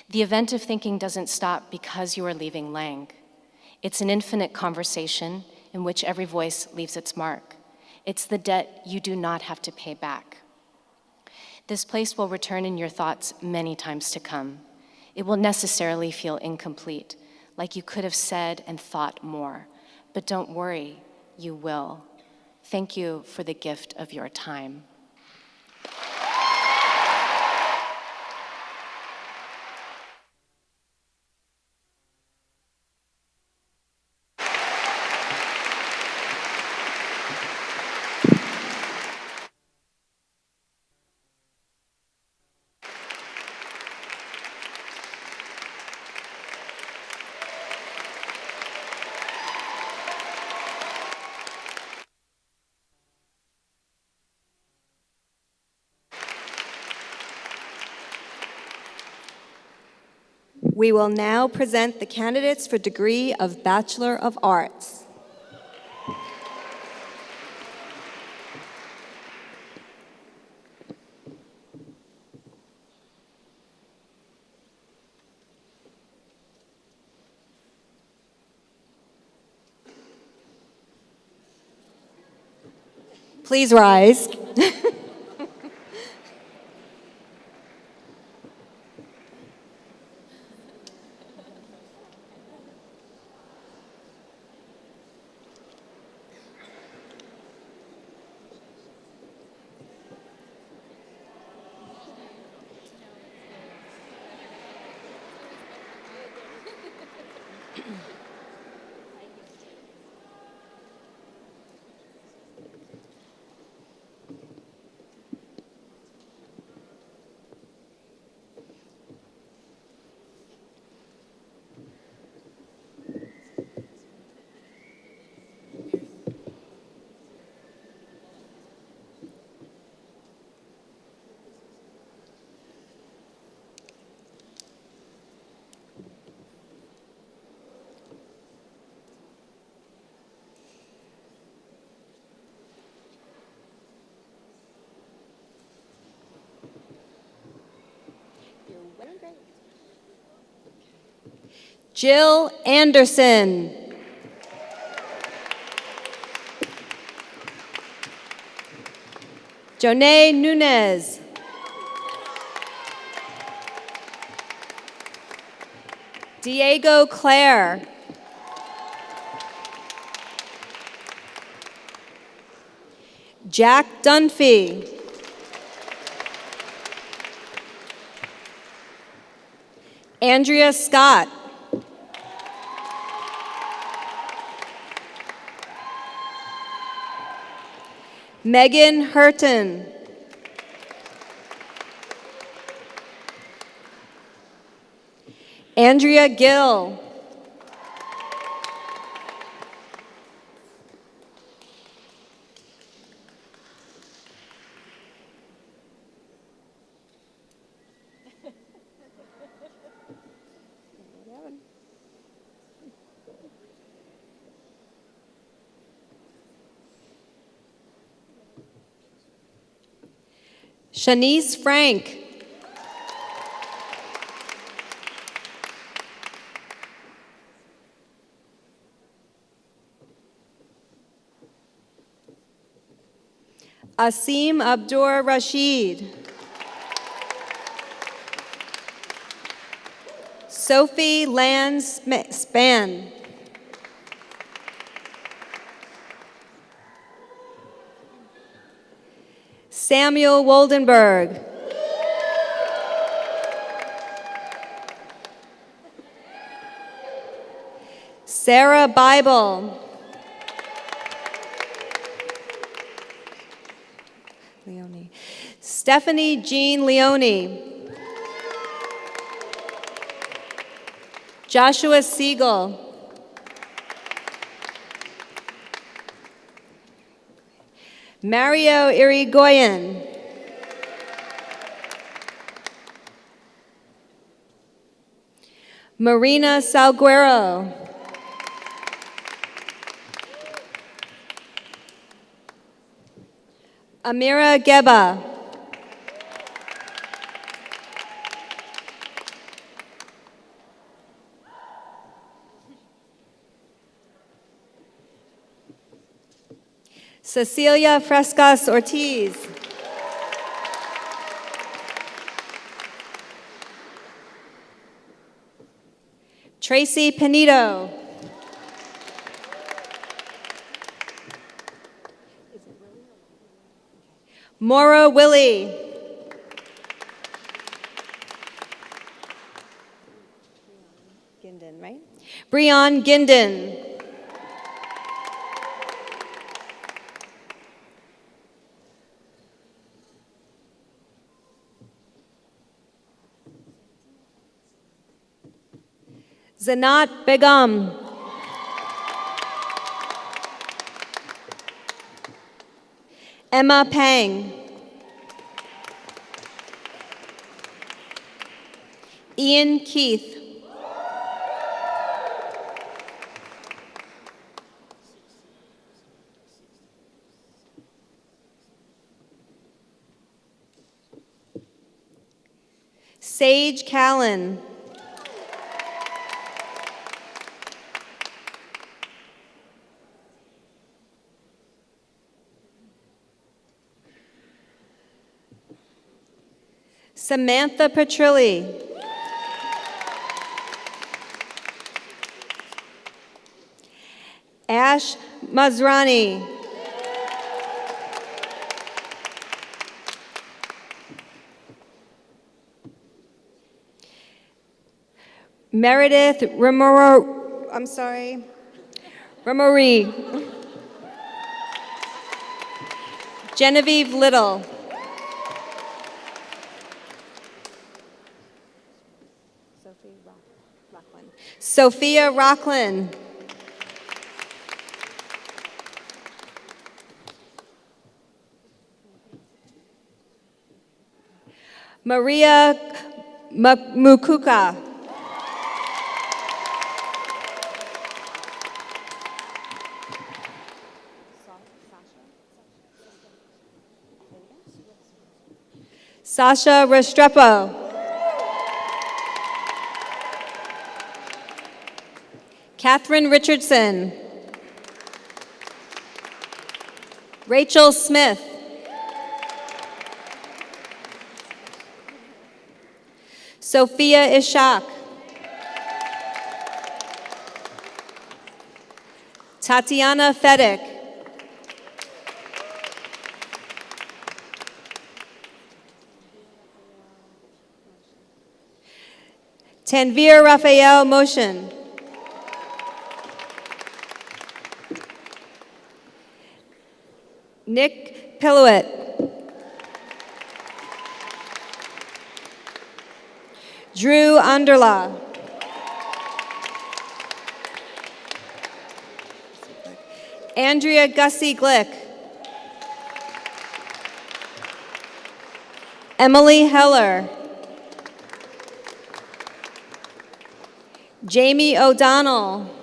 The event of thinking doesn't stop because you are leaving Lang. It's an infinite conversation in which every voice leaves its mark. It's the debt you do not have to pay back. This place will return in your thoughts many times to come. It will necessarily feel incomplete, like you could have said and thought more. But don't worry, you will. Thank you for the gift of your time. We will now present the candidates for degree of Bachelor of Arts. Please rise. Jill Anderson. Jonae Nunez. Diego Clare. Jack Dunphy. Andrea Scott. Megan Hurton. Andrea Gill. Shanice Frank. Asim Abdur Rashid. Sophie Lands Span. Samuel Woldenberg. Sarah Bible. Leone. Stephanie Jean Leone. Joshua Siegel. Mario Irigoyen. Marina Salguero. Amira Geba. Cecilia Frescas Ortiz. Tracy Penito. Maura Willie. Ginden, right? Breon Ginden. Zanat Begum. Emma Pang. Ian Keith. Sage Callan. Samantha Petrilli. Ash Mazrani. Meredith Ramori. Genevieve Little. Sophia Rockland. Maria Mukuka. Sasha Restrepo. Catherine Richardson. Rachel Smith. Sophia Ishak. Tatiana Fedek. Tanvir Raphael Motion. Nick Pilouet. Drew Underla. Andrea Gussie Glick. Emily Heller. Jamie O'Donnell.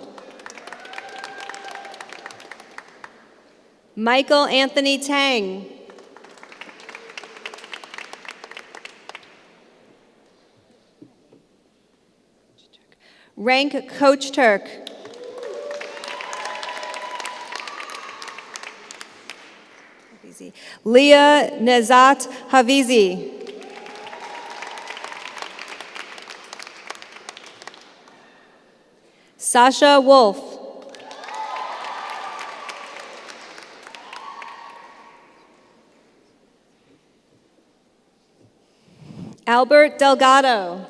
Michael Anthony Tang. Rank Coach Turk. Leah Nezat Havizi. Sasha Wolf. Albert Delgado.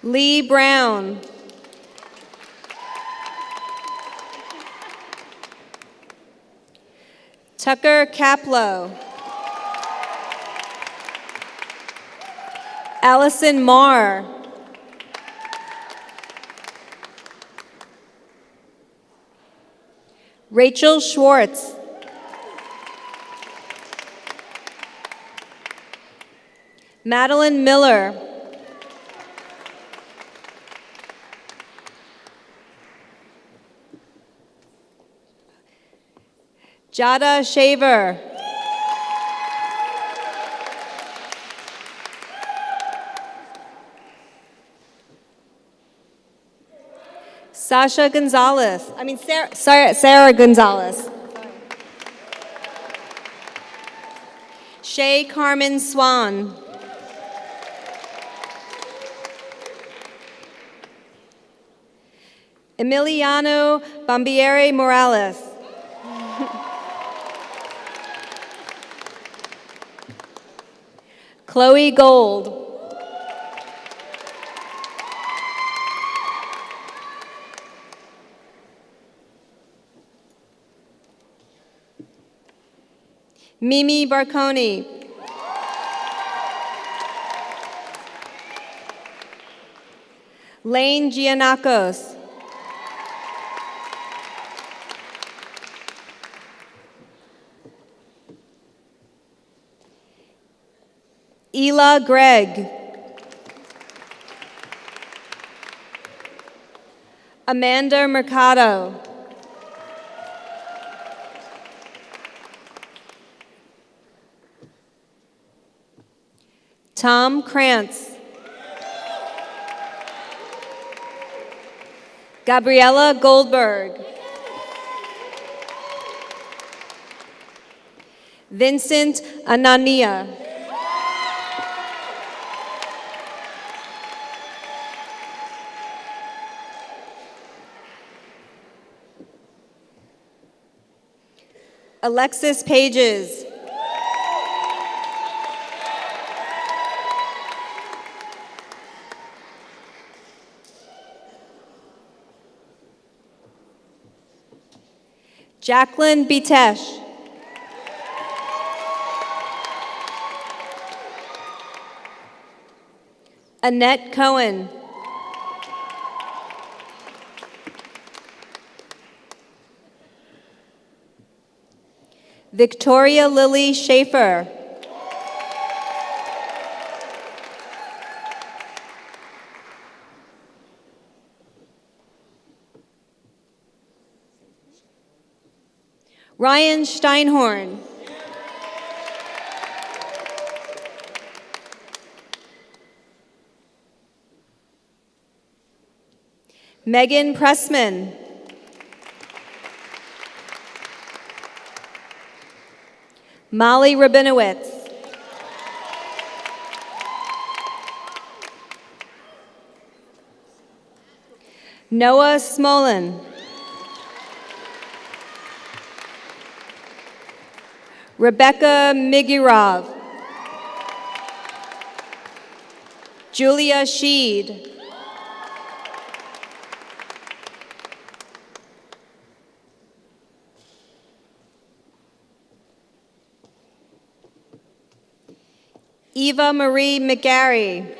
Lee Brown. Tucker Kaplow. Allison Marr. Rachel Schwartz. Madeline Miller. Jada Shaver. Sarah Gonzalez. Shay Carmen Swan. Emiliano Bambiere Morales. Chloe Gold. Mimi Barconi. Lane Giannakos. Ela Gregg. Amanda Mercado. Tom Krantz. Gabriella Goldberg. Vincent Anania. Alexis Pages. Jacqueline Bitesh. Annette Cohen. Victoria Lily Schaefer. Ryan Steinhorn. Megan Pressman. Molly Rabinowitz. Noah Smolin. Rebecca Migirov. Julia Sheed. Eva Marie McGarry.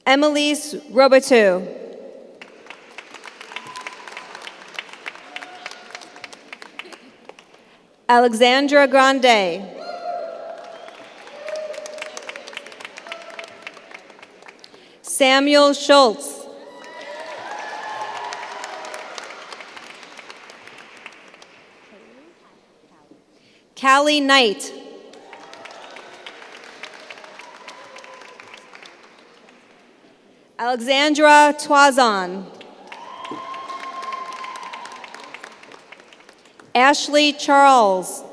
Emelise Roberto. Alexandra Grande. Samuel Schultz. Callie Knight. Alexandra Toison. Ashley Charles.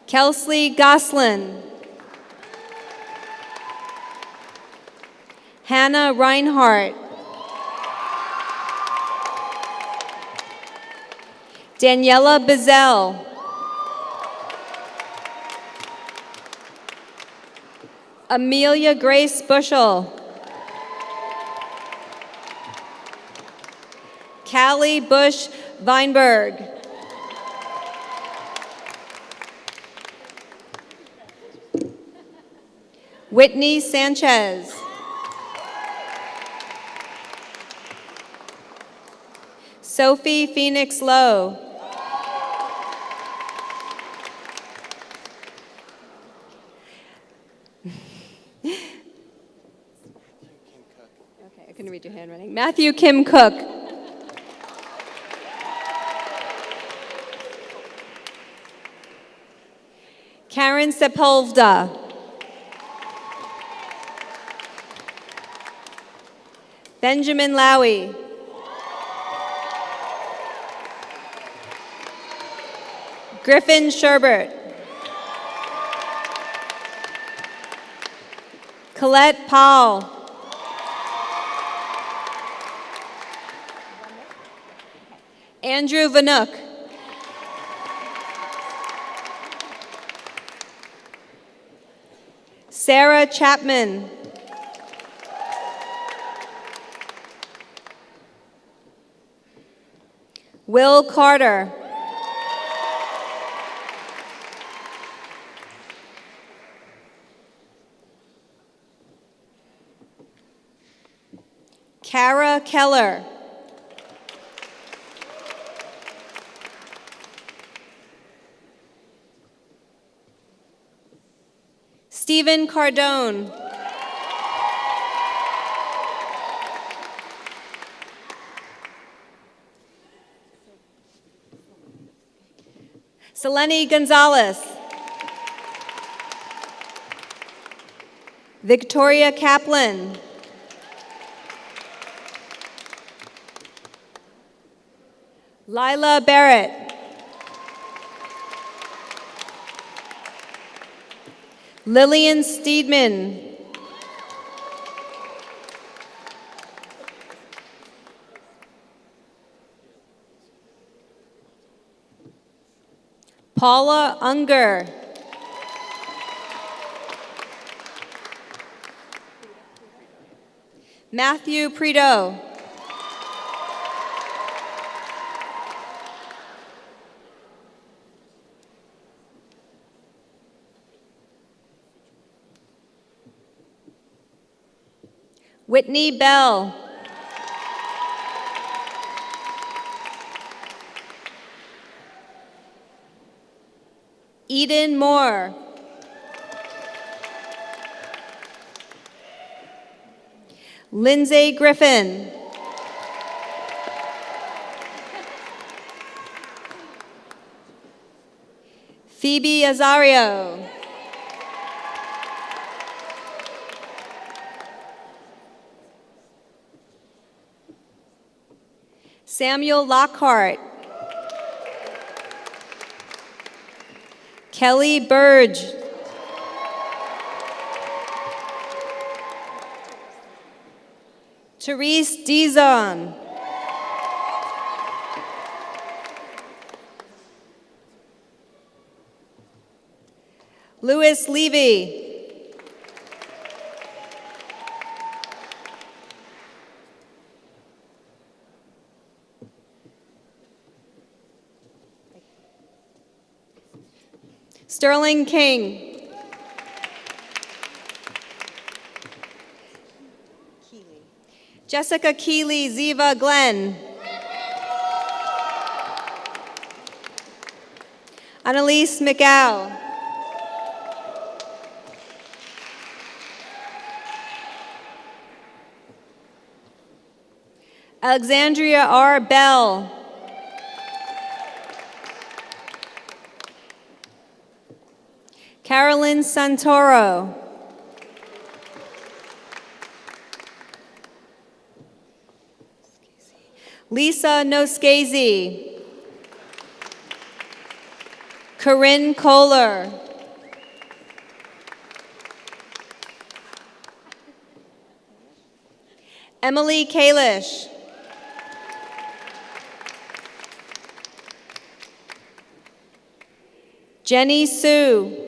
Kelsley Goslin. Hannah Reinhardt. Daniela Bizel. Amelia Grace Bushel. Callie Bush Weinberg. Whitney Sanchez. Sophie Phoenix Lowe. Okay, I couldn't read your handwriting. Matthew Kim Cook. Karen Sepulveda. Benjamin Lowy. Griffin Sherbert. Colette Powell. Andrew Vanook. Sarah Chapman. Will Carter. Kara Keller. Stephen Cardone. Selene Gonzalez. Victoria Kaplan. Lila Barrett. Lillian Steedman. Paula Unger. Matthew Prito. Whitney Bell. Eden Moore. Lindsay Griffin. Phoebe Azario. Samuel Lockhart. Kelly Burge. Therese Dizon. Louis Levy. Sterling King. Jessica Keeley Ziva Glenn. Annalise McGow. Alexandria R. Bell. Carolyn Santoro. Lisa Noskazy. Corinne Kohler. Emily Kalish. Jenny Sue.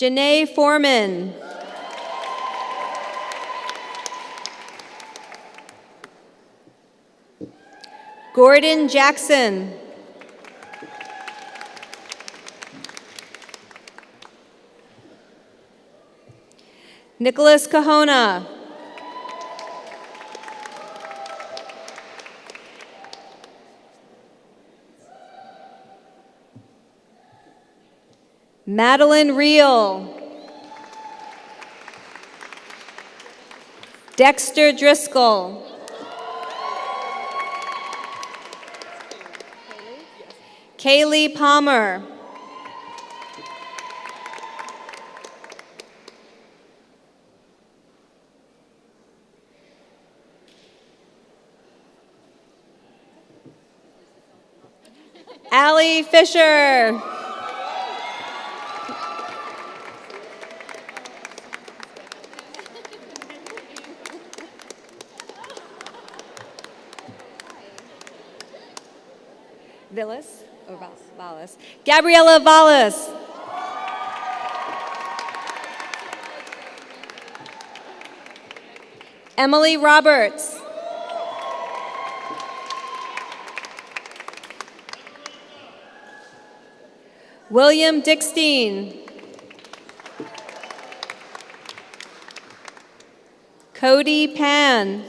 Janae Foreman. Gordon Jackson. Nicholas Kahona. Madeline Reel. Dexter Driscoll. Kaylee Palmer. Allie Fisher. Villas or Vallis? Gabriella Vallis. Emily Roberts. William Dickstein. Cody Pan.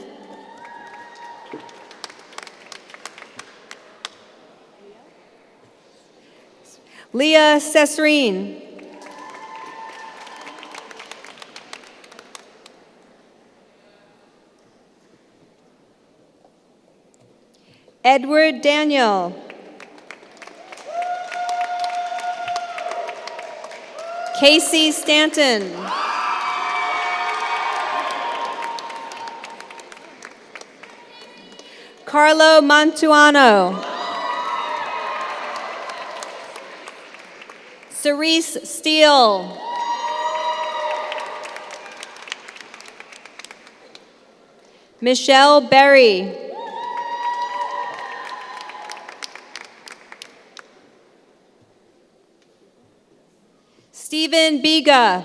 Leah Cesarine. Edward Daniel. Casey Stanton. Carlo Mantuano. Cerise Steele. Michelle Berry. Stephen Biga.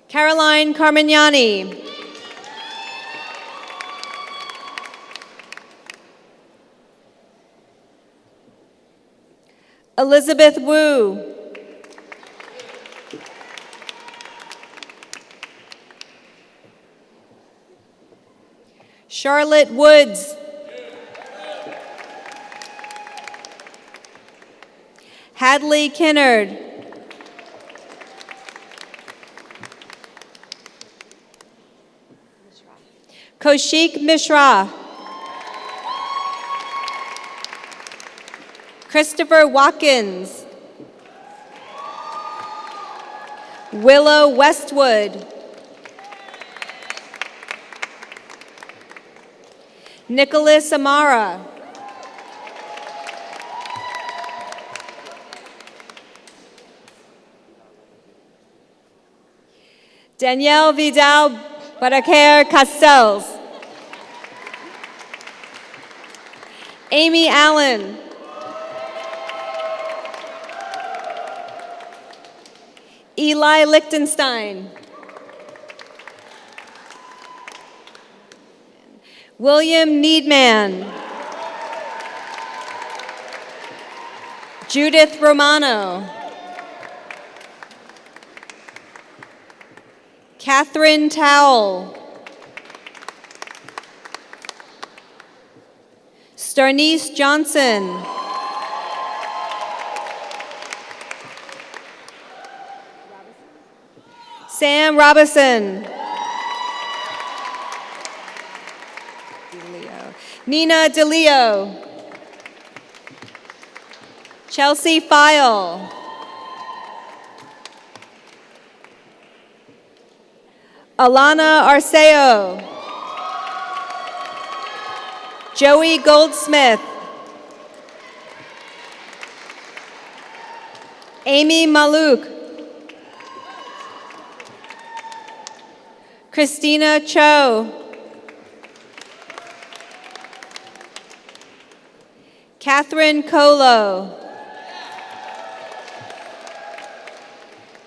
Caroline Carmignani. Elizabeth Wu. Charlotte Woods. Hadley Kinnard. Kaushik Mishra. Christopher Watkins. Willow Westwood. Nicholas Amara. Danielle Vidal Baraker Castells. Amy Allen. Eli Lichtenstein. William Needman. Judith Romano. Catherine Towle. Starnice Johnson. Sam Robinson. Nina DeLeo. Chelsea File. Alana Arceo. Joey Goldsmith. Amy Maluk. Christina Cho. Catherine Colo.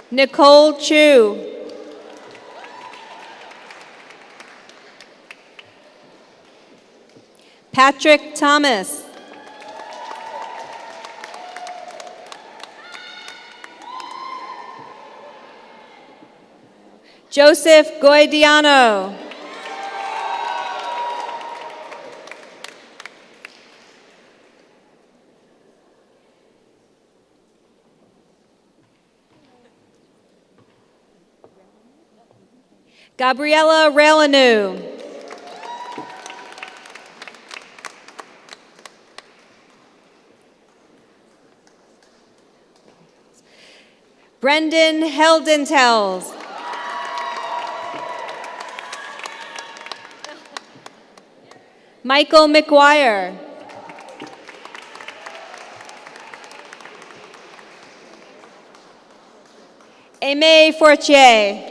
Nicole Chu. Patrick Thomas. Joseph Goidiano. Gabriella Relanu. Brendan Heldentels. Michael McGuire. Aimee Fortier.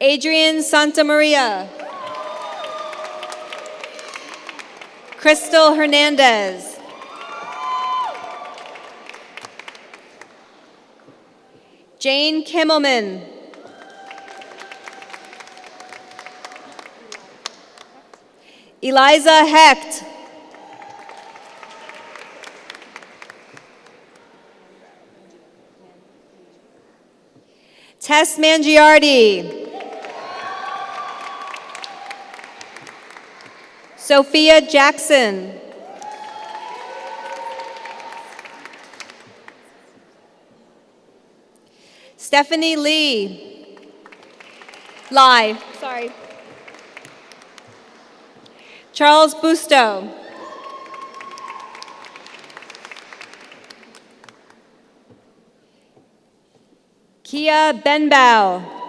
Adrian Santamaria. Crystal Hernandez. Jane Kimmelman. Eliza Hecht. Tess Mangiardi. Sophia Jackson. Stephanie Lee. Lai. Sorry. Charles Busto. Kia Benbow.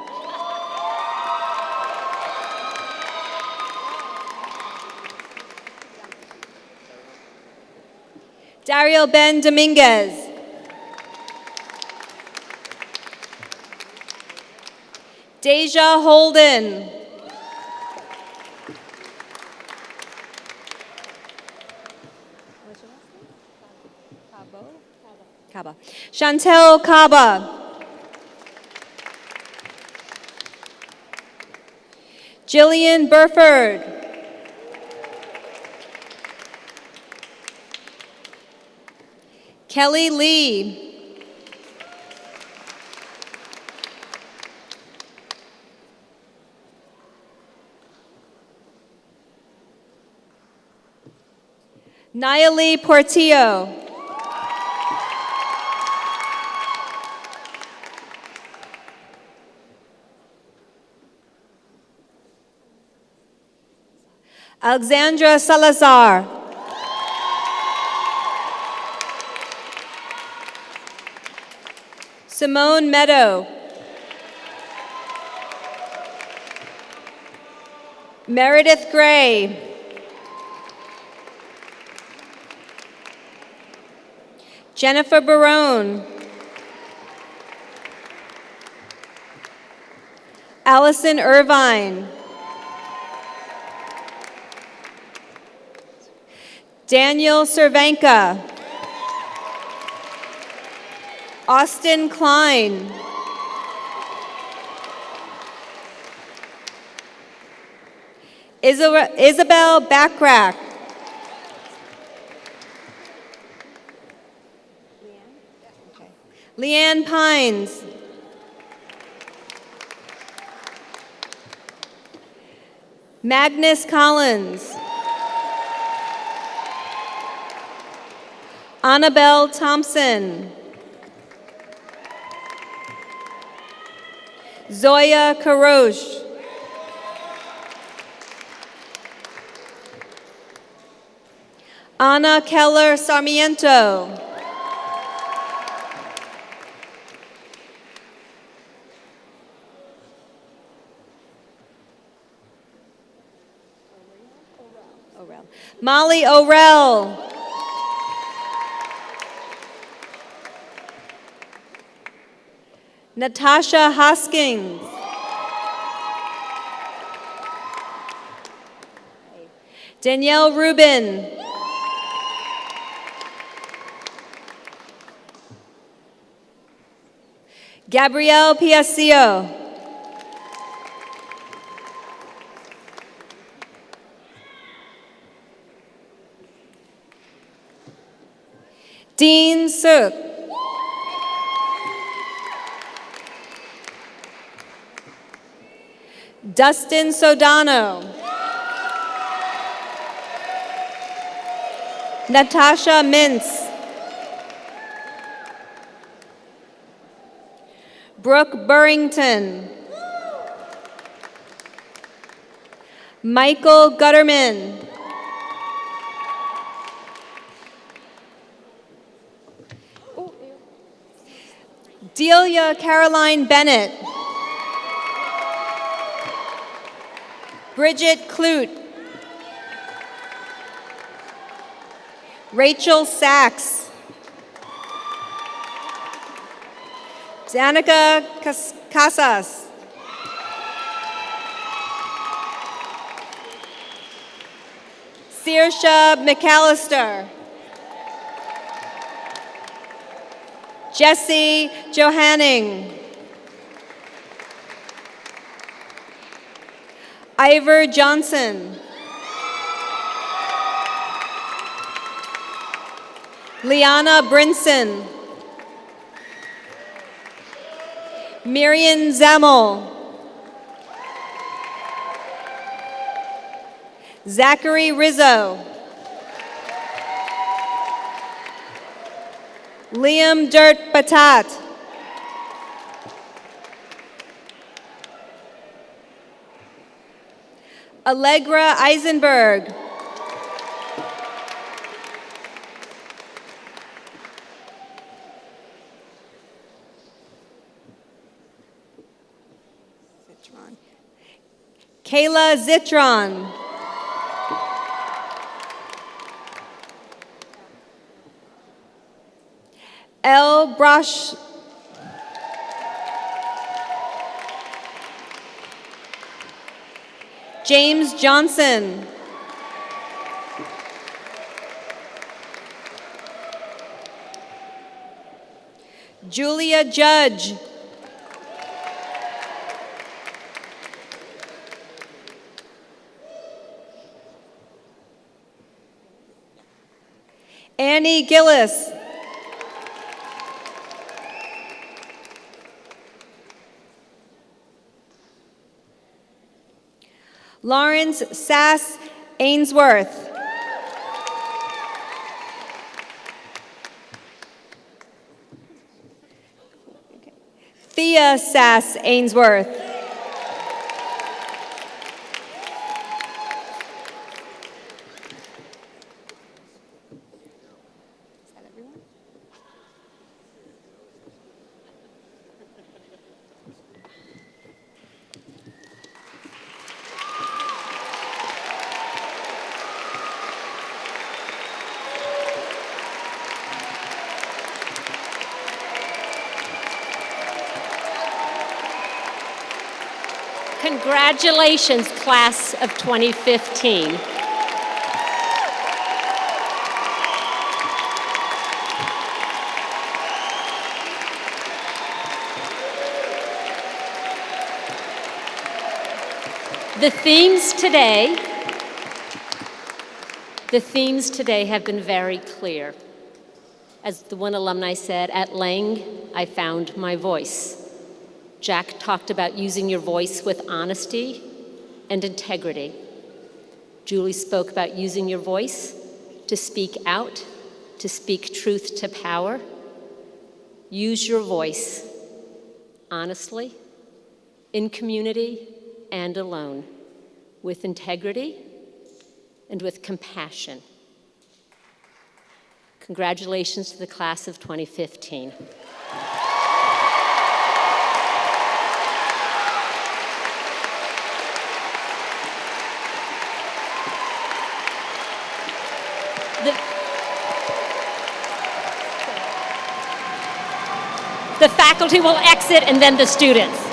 Dario Ben Dominguez. Deja Holden. Caba. Chantel Caba. Jillian Burford. Kelly Lee. Nayeli Portillo. Alexandra Salazar. Simone Meadow. Meredith Gray. Jennifer Barone. Allison Irvine. Daniel Cervenka. Austin Klein. Isabel Backrack. Leanne Pines. Magnus Collins. Annabelle Thompson. Zoya Karosh. Ana Keller Sarmiento. Molly O'Rell. Natasha Hoskins. Danielle Rubin. Gabrielle Piacio. Dean Suk. Dustin Sodano. Natasha Mintz. Brooke Burrington. Michael Gutterman. Delia Caroline Bennett. Bridget Clute. Rachel Sachs. Danica Casas. Saoirse McAllister. Jesse Johanning. Ivor Johnson. Liana Brinson. Miriam Zamel. Zachary Rizzo. Liam Dirt Batat. Allegra Eisenberg. Kayla Zitron. L. Brosh. James Johnson. Julia Judge. Annie Gillis. Lawrence Sass Ainsworth. Thea Sass Ainsworth. Congratulations, class of 2015. The themes today have been very clear. As the one alumni said, at Lang, I found my voice. Jack talked about using your voice with honesty and integrity. Julie spoke about using your voice to speak out, to speak truth to power. Use your voice honestly, in community and alone, with integrity and with compassion. Congratulations to the class of 2015. The faculty will exit and then the students.